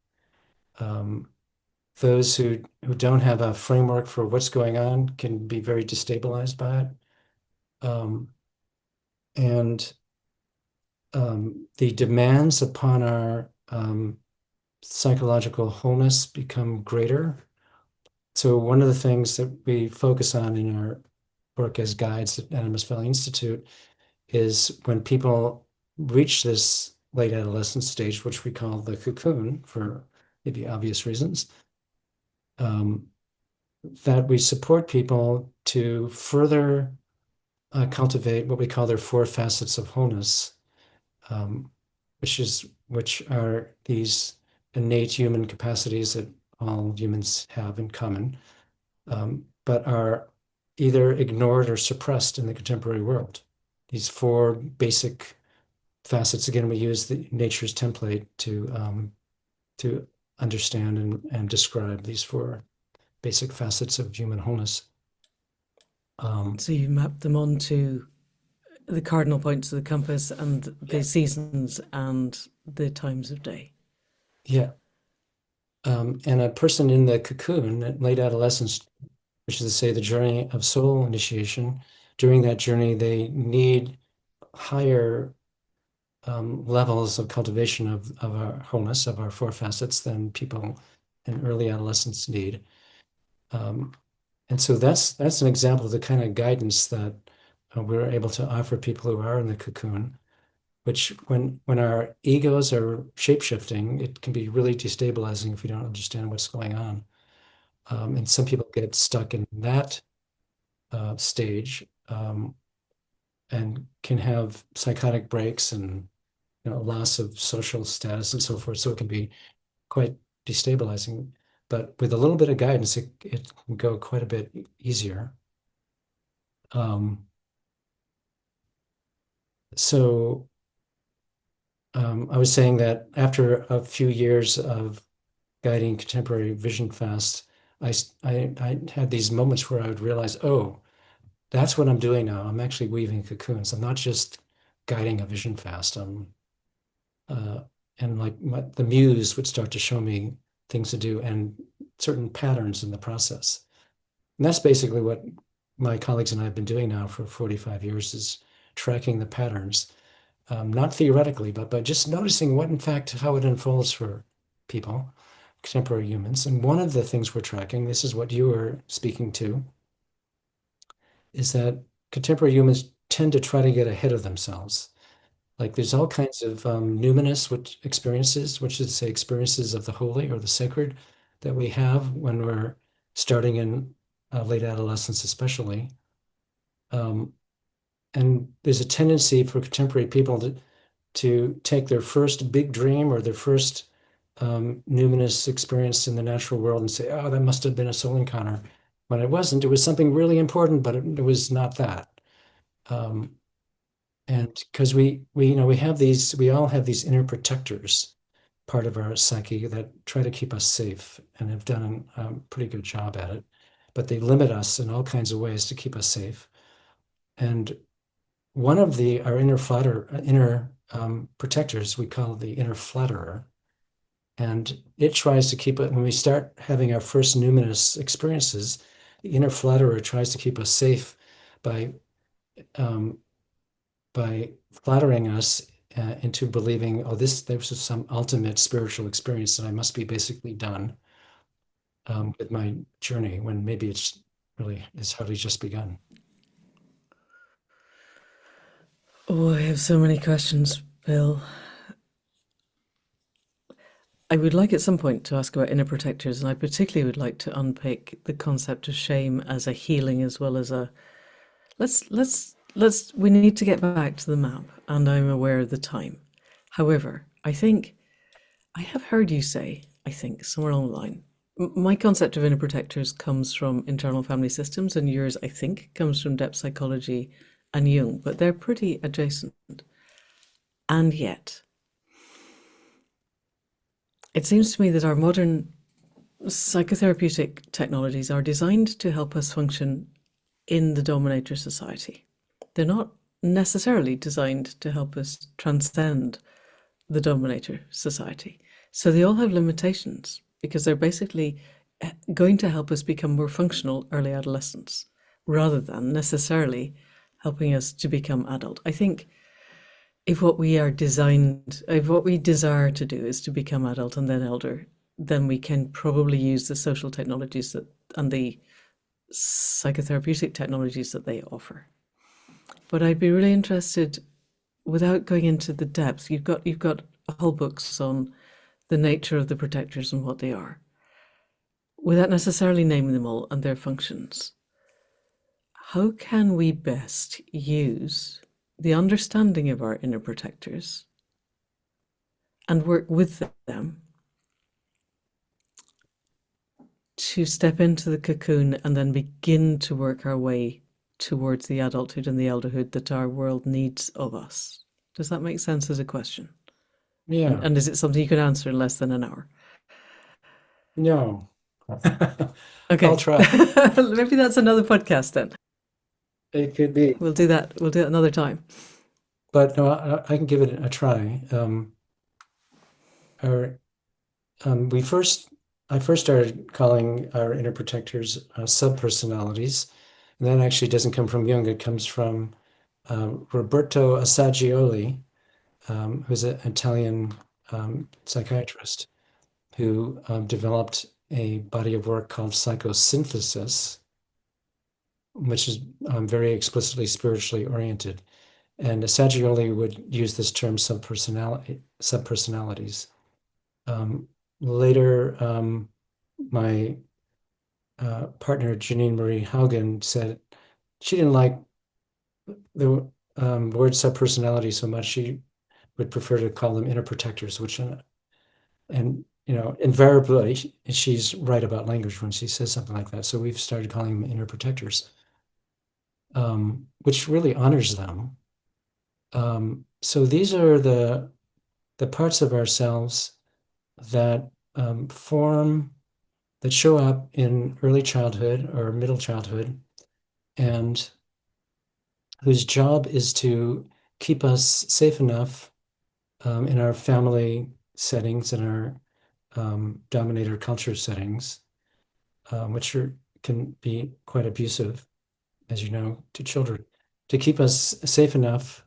Um, those who don't have a framework for what's going on can be very destabilized by it. Um, and the demands upon our psychological wholeness become greater. So one of the things that we focus on in our work as guides at Animus Valley Institute is when people reach this late adolescent stage, which we call the cocoon for maybe obvious reasons, um, that we support people to further cultivate what we call their four facets of wholeness, um, which are these innate human capacities that all humans have in common, but are either ignored or suppressed in the contemporary world. These four basic facets. Again, we use the nature's template to understand and describe these four basic facets of human wholeness. So you map them onto the cardinal points of the compass and the seasons and the times of day. Yeah. And a person in the cocoon at late adolescence, which is to say the journey of soul initiation, during that journey, they need higher levels of cultivation of our wholeness, of our four facets than people in early adolescence need. Um, and so that's an example of the kind of guidance that we're able to offer people who are in the cocoon, which when our egos are shape-shifting, it can be really destabilizing if we don't understand what's going on. And some people get stuck in that stage and can have psychotic breaks and loss of social status and so forth. So it can be quite destabilizing. But with a little bit of guidance, it can go quite a bit easier. Um, so I was saying that after a few years of guiding contemporary vision fast, I had these moments where I would realize, oh, that's what I'm doing now. I'm actually weaving cocoons. I'm not just guiding a vision fast. Uh, and like the muse would start to show me things to do and certain patterns in the process. And that's basically what my colleagues and I have been doing now for 45 years is tracking the patterns, not theoretically, but by just noticing what, in fact, how it unfolds for people, contemporary humans. And one of the things we're tracking, this is what you were speaking to, is that contemporary humans tend to try to get ahead of themselves. Like there's all kinds of numinous experiences, which is to say experiences of the holy or the sacred that we have when we're starting in late adolescence, especially. Um, and there's a tendency for contemporary people to take their first big dream or their first numinous experience in the natural world and say, oh, that must have been a soul encounter. When it wasn't, it was something really important, but it was not that. Um, and because we have we all have these inner protectors, part of our psyche that try to keep us safe and have done a pretty good job at it, but they limit us in all kinds of ways to keep us safe. And one of our inner protectors, we call the inner flatterer, and it tries to keep it when we start having our first numinous experiences. The inner flatterer tries to keep us safe by um, by flattering us into believing, oh, this was some ultimate spiritual experience that I must be basically done with my journey, when maybe it's hardly just begun. Oh, I have so many questions, Bill. I would like at some point to ask about inner protectors, and I particularly would like to unpick the concept of shame as a healing as well as a we need to get back to the map, and I'm aware of the time. However, I think I have heard you say, I think somewhere along the line, my concept of inner protectors comes from internal family systems, and yours, I think, comes from depth psychology and Jung, but they're pretty adjacent. And yet, it seems to me that our modern psychotherapeutic technologies are designed to help us function in the dominator society. They're not necessarily designed to help us transcend the dominator society. So they all have limitations because they're basically going to help us become more functional early adolescents rather than necessarily helping us to become adult. I think if what we desire to do is to become adult and then elder, then we can probably use the social technologies that and the psychotherapeutic technologies that they offer. But I'd be really interested, without going into the depth, you've got whole books on the nature of the protectors and what they are, without necessarily naming them all and their functions. How can we best use the understanding of our inner protectors and work with them to step into the cocoon and then begin to work our way towards the adulthood and the elderhood that our world needs of us? Does that make sense as a question? And, Yeah. and is it something you could answer in less than an hour? No. I'll Okay. try. Maybe that's another podcast then. It could be, We'll do that. We'll do it another time. but no, I can give it a try. Our, we first, I first started calling our inner protectors subpersonalities, and that actually doesn't come from Jung. It comes from Roberto Assagioli, who's an Italian psychiatrist who developed a body of work called psychosynthesis, which is very explicitly spiritually oriented. And Assagioli would use this term subpersonalities. Later, my partner, Janine Marie Haugen, said she didn't like the word subpersonality so much. She would prefer to call them inner protectors, which, and invariably, she's right about language when she says something like that. So we've started calling them inner protectors, which really honors them. So these are the parts of ourselves that form, that show up in early childhood or middle childhood, and whose job is to keep us safe enough in our family settings, in our dominator culture settings, which can be quite abusive, as you know, to children, to keep us safe enough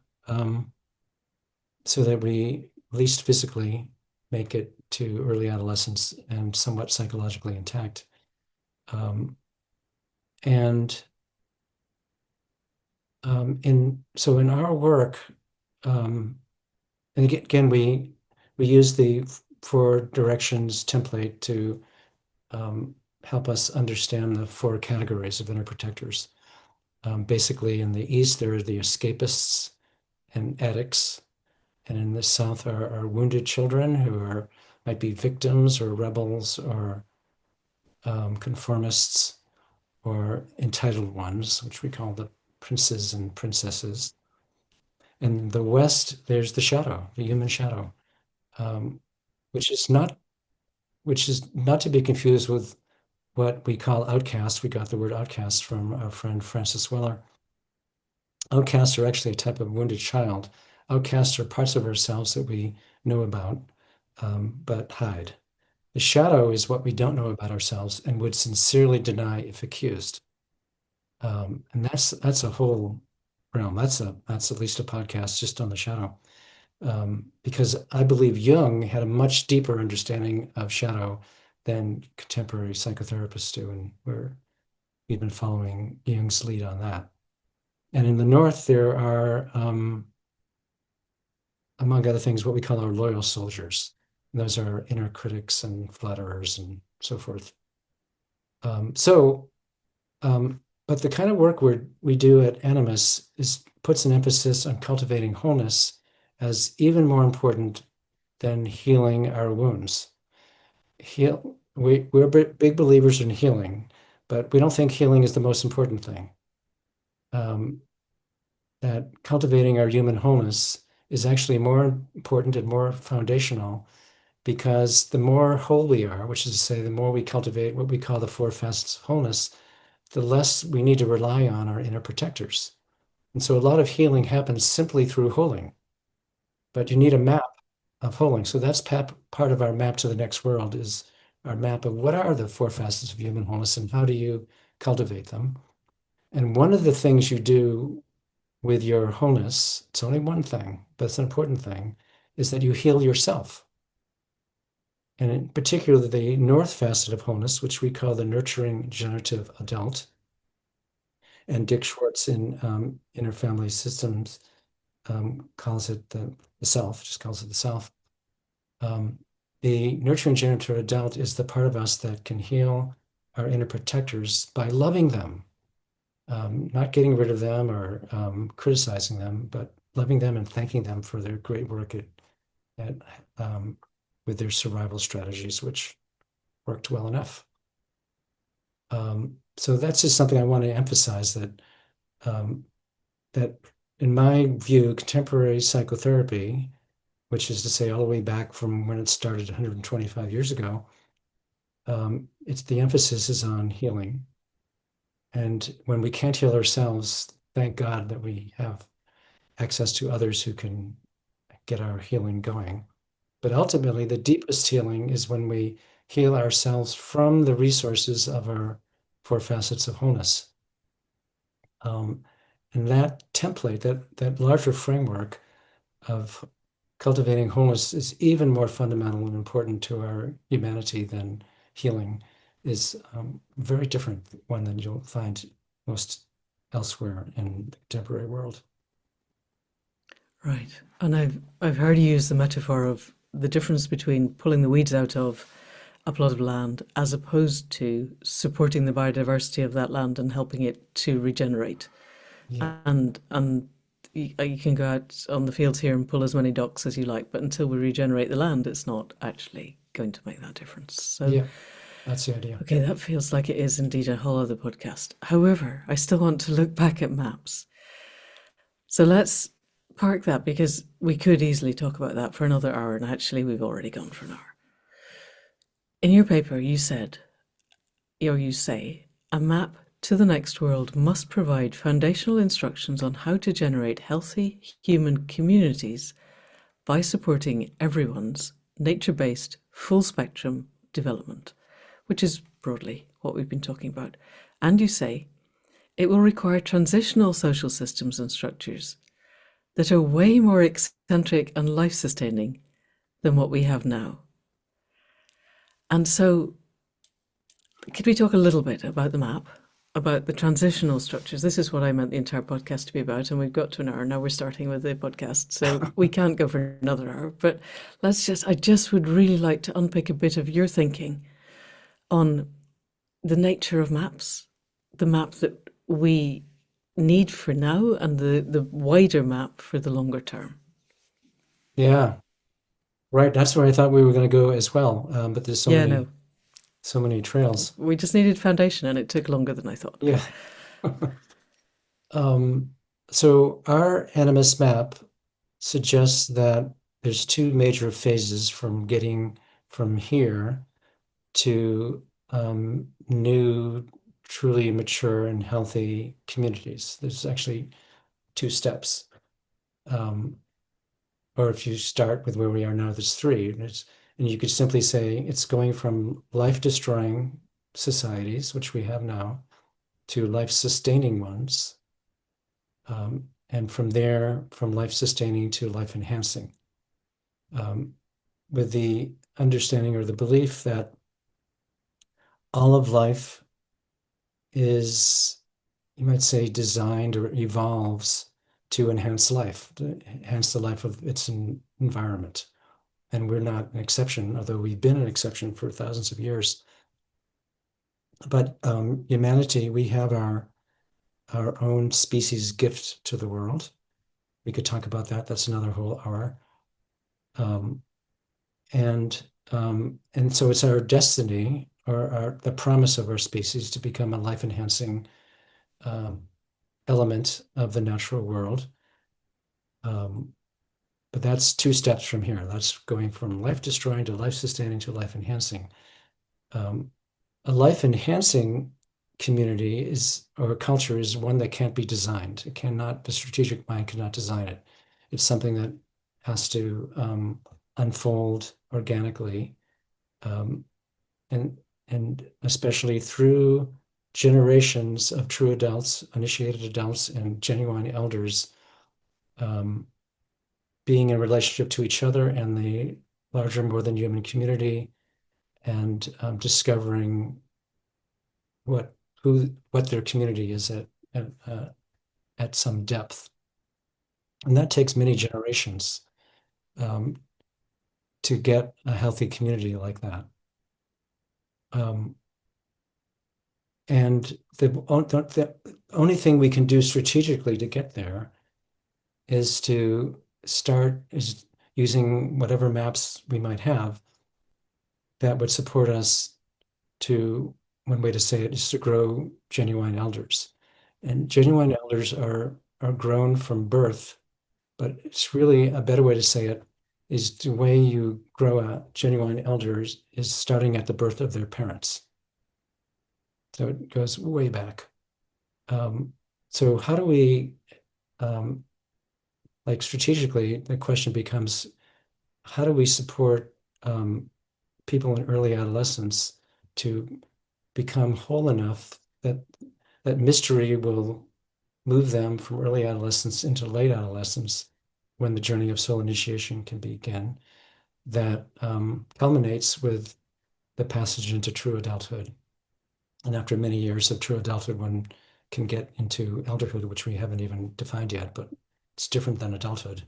so that we, at least physically, make it to early adolescence and somewhat psychologically intact. And in our work, and again, we use the four directions template to help us understand the four categories of inner protectors. Basically, in the East, there are the escapists and addicts, and in the South are wounded children who might be victims or rebels or conformists or entitled ones, which we call the princes and princesses. In the West, there's the shadow, the human shadow, um, which is not to be confused with what we call outcasts. We got the word outcast from our friend Francis Weller. Outcasts are actually a type of wounded child. Outcasts are parts of ourselves that we know about, but hide. The shadow is what we don't know about ourselves and would sincerely deny if accused. And that's a whole realm. That's at least a podcast just on the shadow. Because I believe Jung had a much deeper understanding of shadow than contemporary psychotherapists do, and we've been following Jung's lead on that. And in the North, there are, among other things, what we call our loyal soldiers. And those are inner critics and flatterers and so forth. So, but the kind of work we do at Animus puts an emphasis on cultivating wholeness as even more important than healing our wounds. We're big believers in healing, but we don't think healing is the most important thing. That cultivating our human wholeness is actually more important and more foundational, because the more whole we are, which is to say, the more we cultivate what we call the four facets of wholeness, the less we need to rely on our inner protectors. And so a lot of healing happens simply through holding, but you need a map of holding. So that's part of our map to the next world is our map of what are the four facets of human wholeness and how do you cultivate them. And one of the things you do with your wholeness, it's only one thing, but it's an important thing, is that you heal yourself. And in particular, the north facet of wholeness, which we call the nurturing generative adult, and Dick Schwartz in Inner Family Systems calls it the self, just calls it the self. Um, the nurturing generative adult is the part of us that can heal our inner protectors by loving them, not getting rid of them or criticizing them, but loving them and thanking them for their great work at with their survival strategies, which worked well enough. So that's just something I want to emphasize um, that in my view, contemporary psychotherapy, which is to say all the way back from when it started 125 years ago, it's the emphasis is on healing. And when we can't heal ourselves, thank God that we have access to others who can get our healing going. But ultimately, the deepest healing is when we heal ourselves from the resources of our four facets of wholeness. Um, and that template, that larger framework of cultivating wholeness is even more fundamental and important to our humanity than healing is very different one than you'll find most elsewhere in the contemporary world. Right. And I've heard you use the metaphor of the difference between pulling the weeds out of a plot of land as opposed to supporting the biodiversity of that land and helping it to regenerate. Yeah, And you can go out on the fields here and pull as many docks as you like, but until we regenerate the land, it's not actually going to make that difference. So, yeah, that's the idea. okay, that feels like it is indeed a whole other podcast. However, I still want to look back at maps. So let's park that because we could easily talk about that for another hour, and actually, we've already gone for an hour. In your paper, you said, or you say, a map to the next world must provide foundational instructions on how to generate healthy human communities by supporting everyone's nature based, full spectrum development, which is broadly what we've been talking about. And you say it will require transitional social systems and structures that are way more eccentric and life sustaining than what we have now. And so, could we talk a little bit about the map, about the transitional structures? This is what I meant the entire podcast to be about, and we've got to an hour. Now we're starting with the podcast, so we can't go for another hour. But I just would really like to unpick a bit of your thinking on the nature of maps, the map that we need for now, and the wider map for the longer term. Yeah, right. That's where I thought we were going to go as well. But there's Yeah, no, so many trails. we just needed foundation, and it took longer than I thought. Yeah. Um, so our Animus map suggests that there's two major phases from getting from here to new, truly mature and healthy communities. There's actually two steps. Um, or if you start with where we are now, there's three. And you could simply say it's going from life-destroying societies, which we have now, to life-sustaining ones. And from there, from life-sustaining to life-enhancing. With the understanding or the belief that all of life is, you might say, designed or evolves to enhance life, to enhance the life of its environment. And we're not an exception, although we've been an exception for thousands of years. But humanity, we have our own species gift to the world. We could talk about that. That's another whole hour. Um, and so it's our destiny or the promise of our species to become a life-enhancing um, element of the natural world. Um, but that's two steps from here. That's going from life-destroying to life-sustaining to life-enhancing. A life-enhancing community is or culture is one that can't be designed. It cannot, the strategic mind cannot design it. It's something that has to unfold organically, um, and especially through generations of true adults, initiated adults, and genuine elders, um, being in relationship to each other and the larger, more than human community, and discovering what what their community is at some depth. And that takes many generations um, to get a healthy community like that. Um, and the only thing we can do strategically to get there is to start is using whatever maps we might have that would support us to, one way to say it is to grow genuine elders. And genuine elders are grown from birth, but it's really a better way to say it is the way you grow a genuine elders is starting at the birth of their parents. So it goes way back. Um, so how do we, um, like strategically, the question becomes, how do we support people in early adolescence to become whole enough that that mystery will move them from early adolescence into late adolescence when the journey of soul initiation can begin, that culminates with the passage into true adulthood. And after many years of true adulthood, one can get into elderhood, which we haven't even defined yet, but it's different than adulthood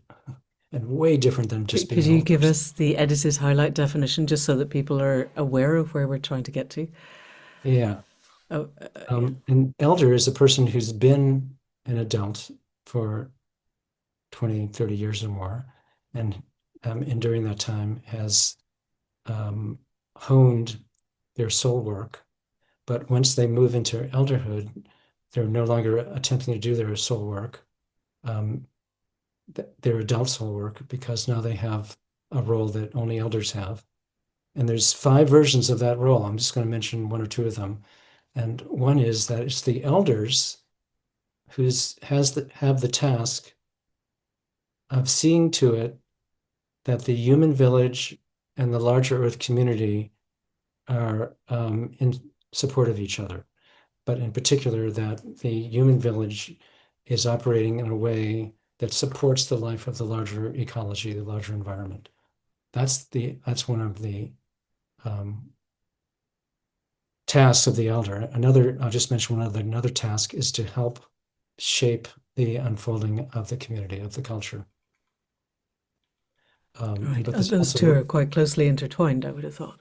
and way different than just being Could an you old give person. us the edited highlight definition just so that people are aware of where we're trying to get to? Yeah. Oh, yeah. An elder is a person who's been an adult for 20, 30 years or more, and during that time has um, honed their soul work. But once they move into elderhood, they're no longer attempting to do their soul work, um, their adult soul work, because now they have a role that only elders have. And there's 5 versions of that role. I'm just going to mention one or two of them. And one is that it's the elders have the task of seeing to it that the human village and the larger Earth community are in support of each other, but in particular that the human village is operating in a way that supports the life of the larger ecology, the larger environment. That's one of the um, tasks of the elder. I'll just mention another task is to help shape the unfolding of the community, of the culture. Right. But And there's those two are also, quite closely intertwined, I would have thought,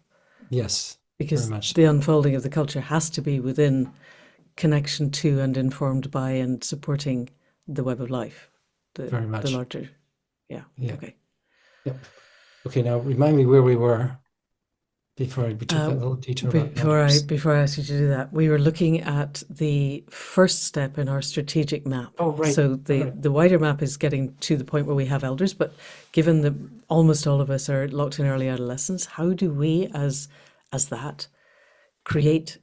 yes, very because much, the unfolding of the culture has to be within connection to and informed by and supporting the web of life, very the much. larger. Yeah. Yeah. Okay. Yep. Okay, now remind me where we were before we took Uh, that little detour about elders. before I ask you to do that, we were looking at the first step in our strategic map. Oh, right. So All right. the wider map is getting to the point where we have elders, but given that almost all of us are locked in early adolescence, how do we as that create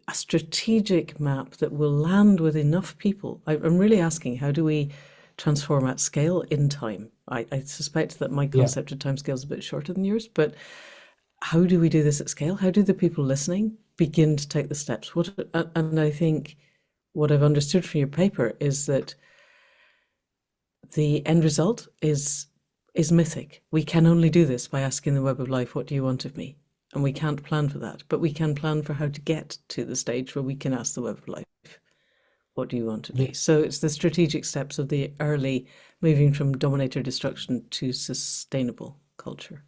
a strategic map that will land with enough people? I'm really asking, how do we transform at scale in time? I suspect that my Yeah. concept of time scale is a bit shorter than yours, but how do we do this at scale? How do the people listening begin to take the steps? And I think what I've understood from your paper is that the end result is mythic. We can only do this by asking the web of life, what do you want of me? And we can't plan for that, but we can plan for how to get to the stage where we can ask the web of life, what do you want of Yeah. me? So it's the strategic steps of the early moving from dominator destruction to sustainable culture.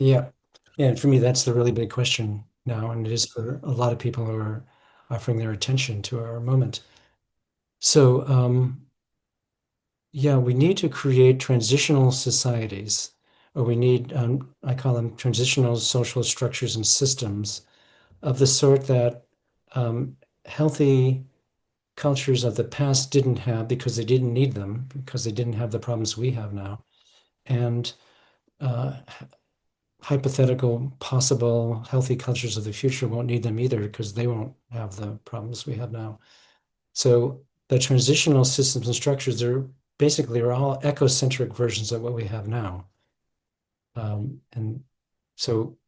Yeah. Yeah. And for me, that's the really big question now. And it is for a lot of people who are offering their attention to our moment. So, yeah, we need to create transitional societies, or we need, I call them transitional social structures and systems of the sort that healthy cultures of the past didn't have because they didn't need them, because they didn't have the problems we have now. And uh, hypothetical, possible healthy cultures of the future won't need them either because they won't have the problems we have now. So the transitional systems and structures are all ecocentric versions of what we have now. And so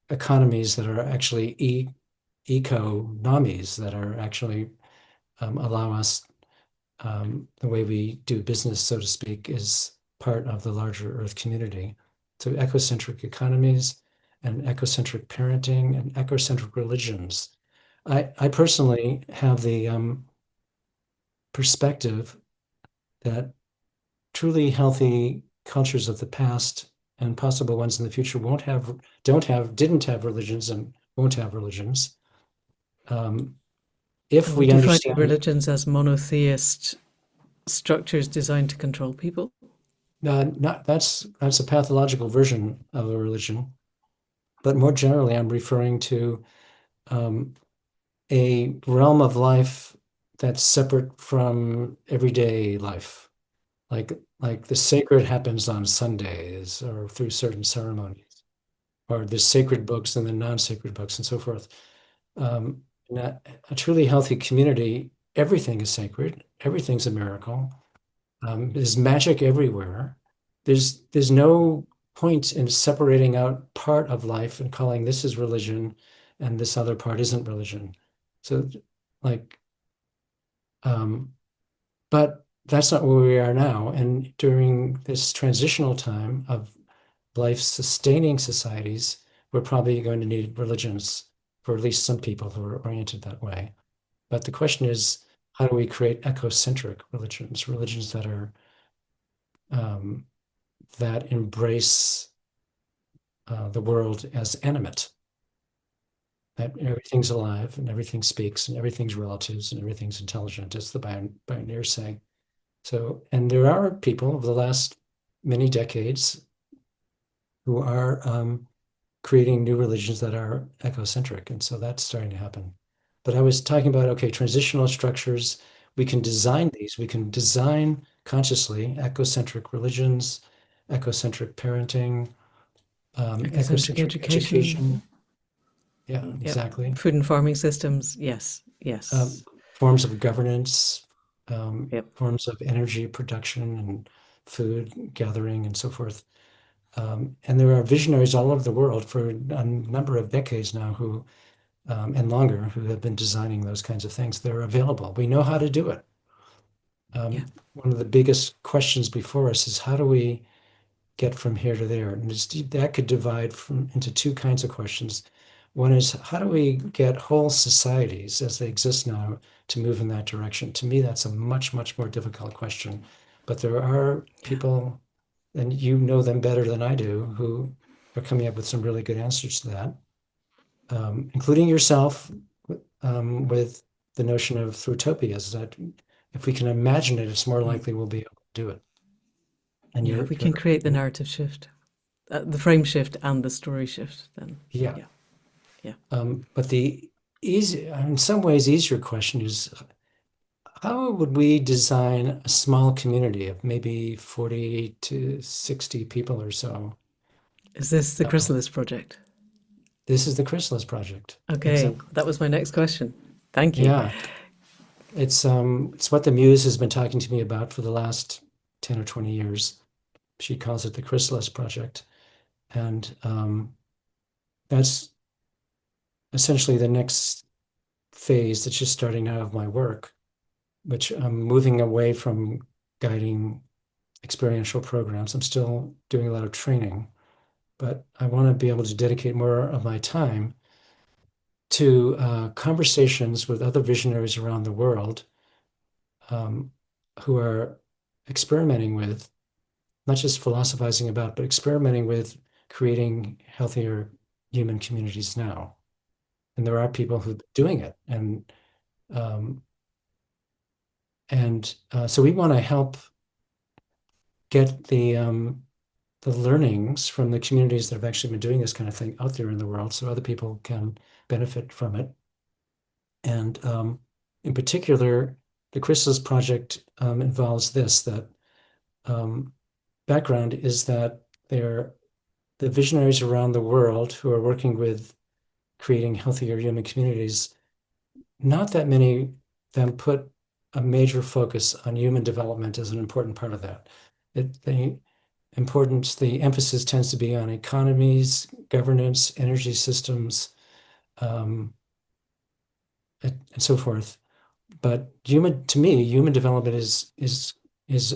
economies that are actually economies that are actually allow us the way we do business, so to speak, is part of the larger Earth community. So ecocentric economies and ecocentric parenting and ecocentric religions. I personally have the perspective that truly healthy cultures of the past and possible ones in the future didn't have religions and won't have religions. If Would we you find understand, religions as monotheist structures designed to control people? not that's a pathological version of a religion, but more generally, I'm referring to um, a realm of life that's separate from everyday life. Like the sacred happens on Sundays or through certain ceremonies, or there's sacred books and then non-sacred books and so forth. In a truly healthy community, everything is sacred, everything's a miracle. There's magic everywhere. There's no point in separating out part of life and calling this is religion and this other part isn't religion. So like um, but that's not where we are now. And during this transitional time of life sustaining societies, we're probably going to need religions for at least some people who are oriented that way. But the question is, how do we create ecocentric religions, religions um, that embrace the world as animate, that everything's alive and everything speaks and everything's relatives and everything's intelligent, as the pioneers say. So, and there are people over the last many decades who are creating new religions that are ecocentric. And so that's starting to happen. But I was talking about, okay, transitional structures, we can design these. We can design consciously ecocentric religions, ecocentric parenting, Ecocentric ecocentric education. education. Yeah, Yep. exactly. Food and farming systems. Yes. Um, Yes. Forms of governance, Yep. forms of energy production and food gathering and so forth. And there are visionaries all over the world for a number of decades now and longer, who have been designing those kinds of things. They're available. We know how to do it. Yeah. One of the biggest questions before us is how do we get from here to there? And that could divide into two kinds of questions. One is how do we get whole societies as they exist now to move in that direction? To me, that's a much, much more difficult question. But there are Yeah. people, and you know them better than I do, who are coming up with some really good answers to that, including yourself, with the notion of Thrutopias, that if we can imagine it, it's more Mm. likely we'll be able to do it. And Yeah. If we can create the narrative shift, the frame shift, and the story shift, then yeah. yeah. Yeah. But in some ways, easier question is how would we design a small community of maybe 40 to 60 people or so? Is this the Uh, Chrysalis project? this is the Chrysalis project. Okay. Exactly. That was my next question. Thank you. Yeah. It's what the Muse has been talking to me about for the last 10 or 20 years. She calls it the Chrysalis project. And that's essentially the next phase that's just starting out of my work, which I'm moving away from guiding experiential programs. I'm still doing a lot of training, but I want to be able to dedicate more of my time to conversations with other visionaries around the world, um, who are experimenting with, not just philosophizing about, but experimenting with creating healthier human communities now. And there are people who are doing it. Um, so we want to help get the learnings from the communities that have actually been doing this kind of thing out there in the world so other people can benefit from it. And in particular, the Chrysalis project involves this, that um, background is that they're the visionaries around the world who are working with creating healthier human communities, not that many of them put a major focus on human development as an important part of that. The emphasis tends to be on economies, governance, energy systems, um, and so forth. But to me, human development is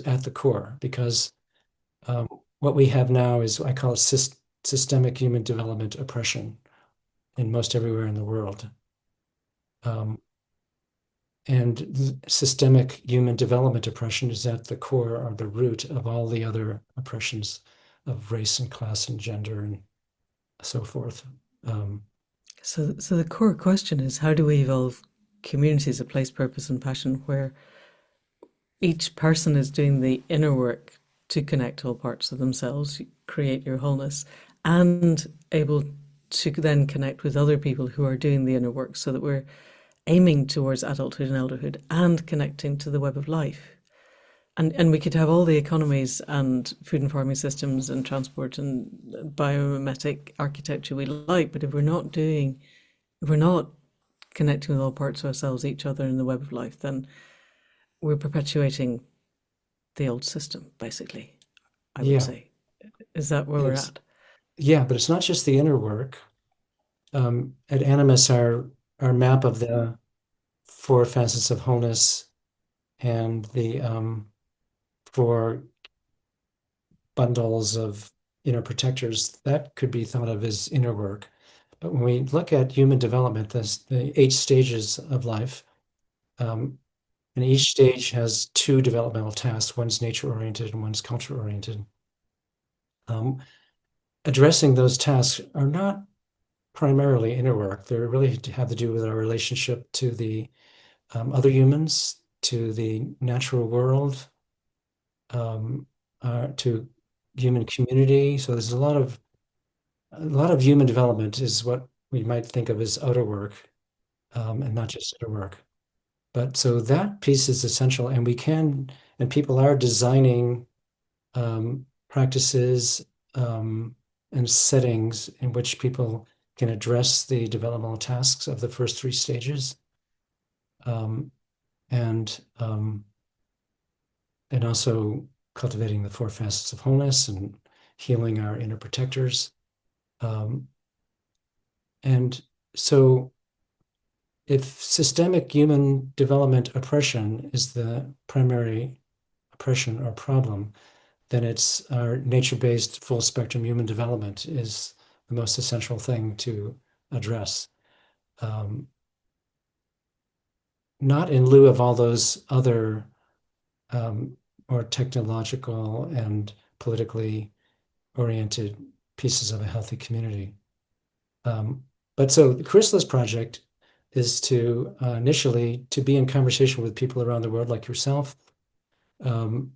at the core because um, what we have now is I call it systemic human development oppression in most everywhere in the world. Um, and systemic human development oppression is at the core or the root of all the other oppressions of race and class and gender and so forth. Um, So the core question is, how do we evolve communities of place, purpose, and passion where each person is doing the inner work to connect all parts of themselves, create your wholeness, and able to then connect with other people who are doing the inner work so that we're aiming towards adulthood and elderhood and connecting to the web of life. And we could have all the economies and food and farming systems and transport and biomimetic architecture we like, but if we're not connecting with all parts of ourselves, each other in the web of life, then we're perpetuating the old system, basically, I would yeah, say. Is that where we're it's at? yeah, but it's not just the inner work. At Animus, our map of the four facets of wholeness and the four bundles of inner protectors, that could be thought of as inner work. But when we look at human development, there's the 8 stages of life, um, and each stage has two developmental tasks. One's nature-oriented and one's culture-oriented. Um, Addressing those tasks are not primarily inner work. They really have to do with our relationship to the other humans, to the natural world, um, to human community. So there's a lot of human development is what we might think of as outer work, and not just inner work. But so that piece is essential, and people are designing practices and settings in which people can address the developmental tasks of the first 3 stages, um, and um, and also cultivating the four facets of wholeness and healing our inner protectors. Um, and so, if systemic human development oppression is the primary oppression or problem, then it's our nature-based full spectrum human development is the most essential thing to address. Um, Not in lieu of all those other more technological and politically oriented pieces of a healthy community. Um, but so the Chrysalis project is to initially to be in conversation with people around the world like yourself, um,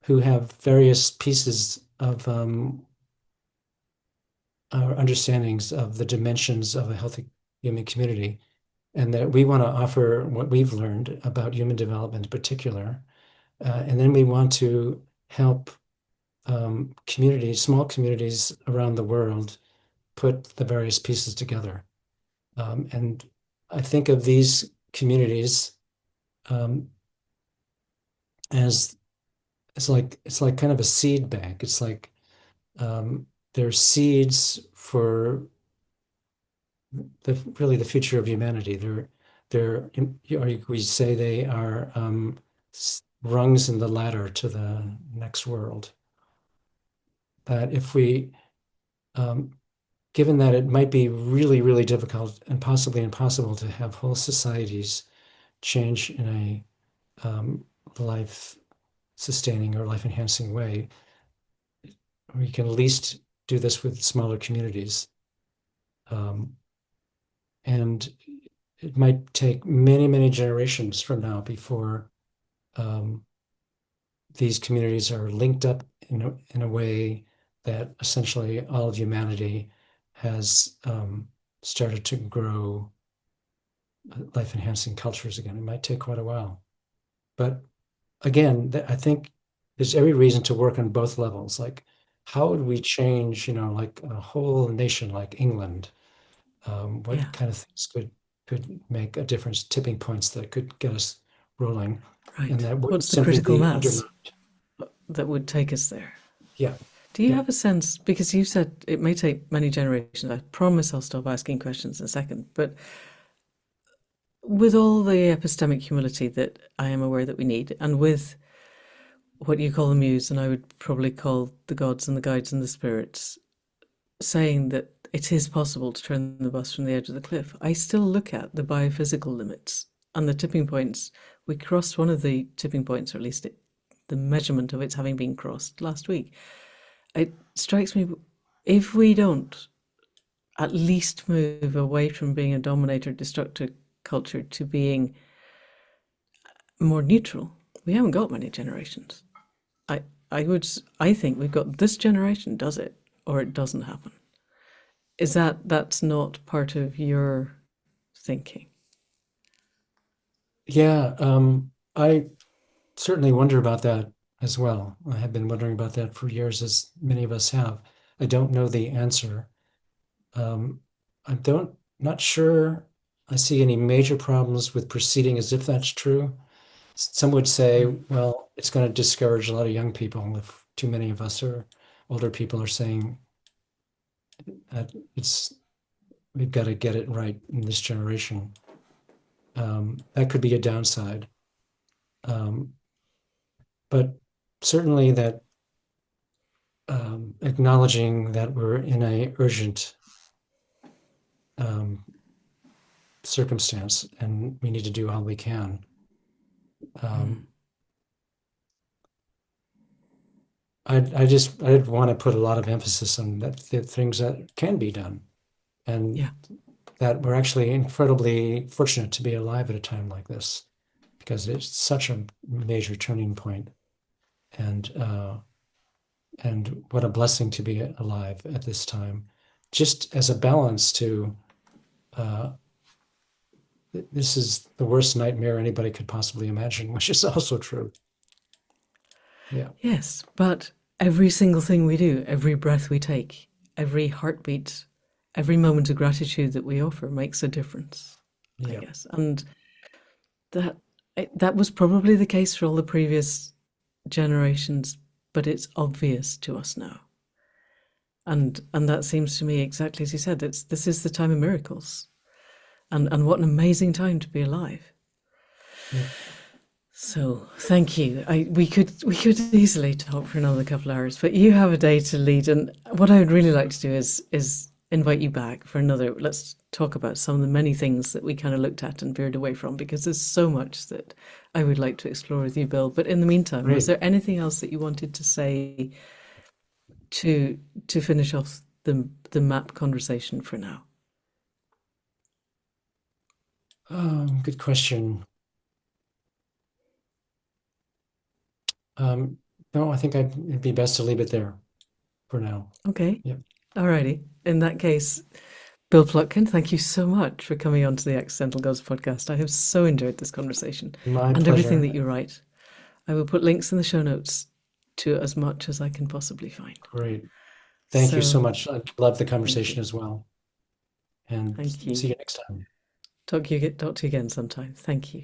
who have various pieces of our understandings of the dimensions of a healthy human community, and that we want to offer what we've learned about human development in particular. And then we want to help communities, small communities around the world, put the various pieces together. And I think of these communities um, as it's like kind of a seed bank. It's like they're seeds for really the future of humanity. Or we say they are rungs in the ladder to the next world. That if we, um, given that it might be really, really difficult and possibly impossible to have whole societies change in a life sustaining or life enhancing way, we can at least do this with smaller communities. Um, and it might take many, many generations from now before um, these communities are linked up in a way that essentially all of humanity has started to grow life enhancing cultures again. It might take quite a while. But again, I think there's every reason to work on both levels. Like how would we change, like a whole nation like England? What Yeah, kind of things could make a difference, tipping points that could get us rolling, and right. that wouldn't What's the simply critical be mass undermined. that would take us there? Yeah, Do you yeah, have a sense? Because you said it may take many generations. I promise I'll stop asking questions in a second. But with all the epistemic humility that I am aware that we need, and with what you call the muse, and I would probably call the gods and the guides and the spirits, saying that it is possible to turn the bus from the edge of the cliff, I still look at the biophysical limits and the tipping points. We crossed one of the tipping points, or at least the measurement of its having been crossed last week. It strikes me, if we don't at least move away from being a dominator, destructive culture to being more neutral, we haven't got many generations. I I think we've got this generation does it or it doesn't happen. Is that's not part of your thinking? yeah. I certainly wonder about that as well. I have been wondering about that for years, as many of us have. I don't know the answer. Um, I don't, not sure I see any major problems with proceeding as if that's true. Some would say, Mm. well, it's going to discourage a lot of young people if too many of us or older people are saying that we've got to get it right in this generation. That could be a downside. Um, but certainly that acknowledging that we're in a urgent um, circumstance and we need to do all we can. Mm. Um, I'd want to put a lot of emphasis on that the things that can be done, and Yeah. that we're actually incredibly fortunate to be alive at a time like this because it's such a major turning point, and what a blessing to be alive at this time. Just as a balance to uh, this is the worst nightmare anybody could possibly imagine, which is also true. Yeah, Yes, but every single thing we do, every breath we take, every heartbeat, every moment of gratitude that we offer makes a difference, I yeah, guess. And that that was probably the case for all the previous generations, but it's obvious to us now. And that seems to me exactly as you said, it's this is the time of miracles. And what an amazing time to be alive. yeah. So thank you. We could easily talk for another couple of hours, but you have a day to lead, and what I would really like to do is invite you back for another. Let's talk about some of the many things that we kind of looked at and veered away from, because there's so much that I would like to explore with you, Bill. But in the meantime, was Great. there anything else that you wanted to say to to finish off the map conversation for now? Good question. Um, no, I think it'd be best to leave it there for now. Okay. Yep. Alrighty. In that case, Bill Plotkin, thank you so much for coming on to the Accidental Gods podcast. I have so enjoyed this conversation My and everything that pleasure. you write. I will put links in the show notes to as much as I can possibly find. Great. Thank you so So, much. I love the thank you. conversation as well. And Thank see you. you next time. Talk to you again sometime. Thank you.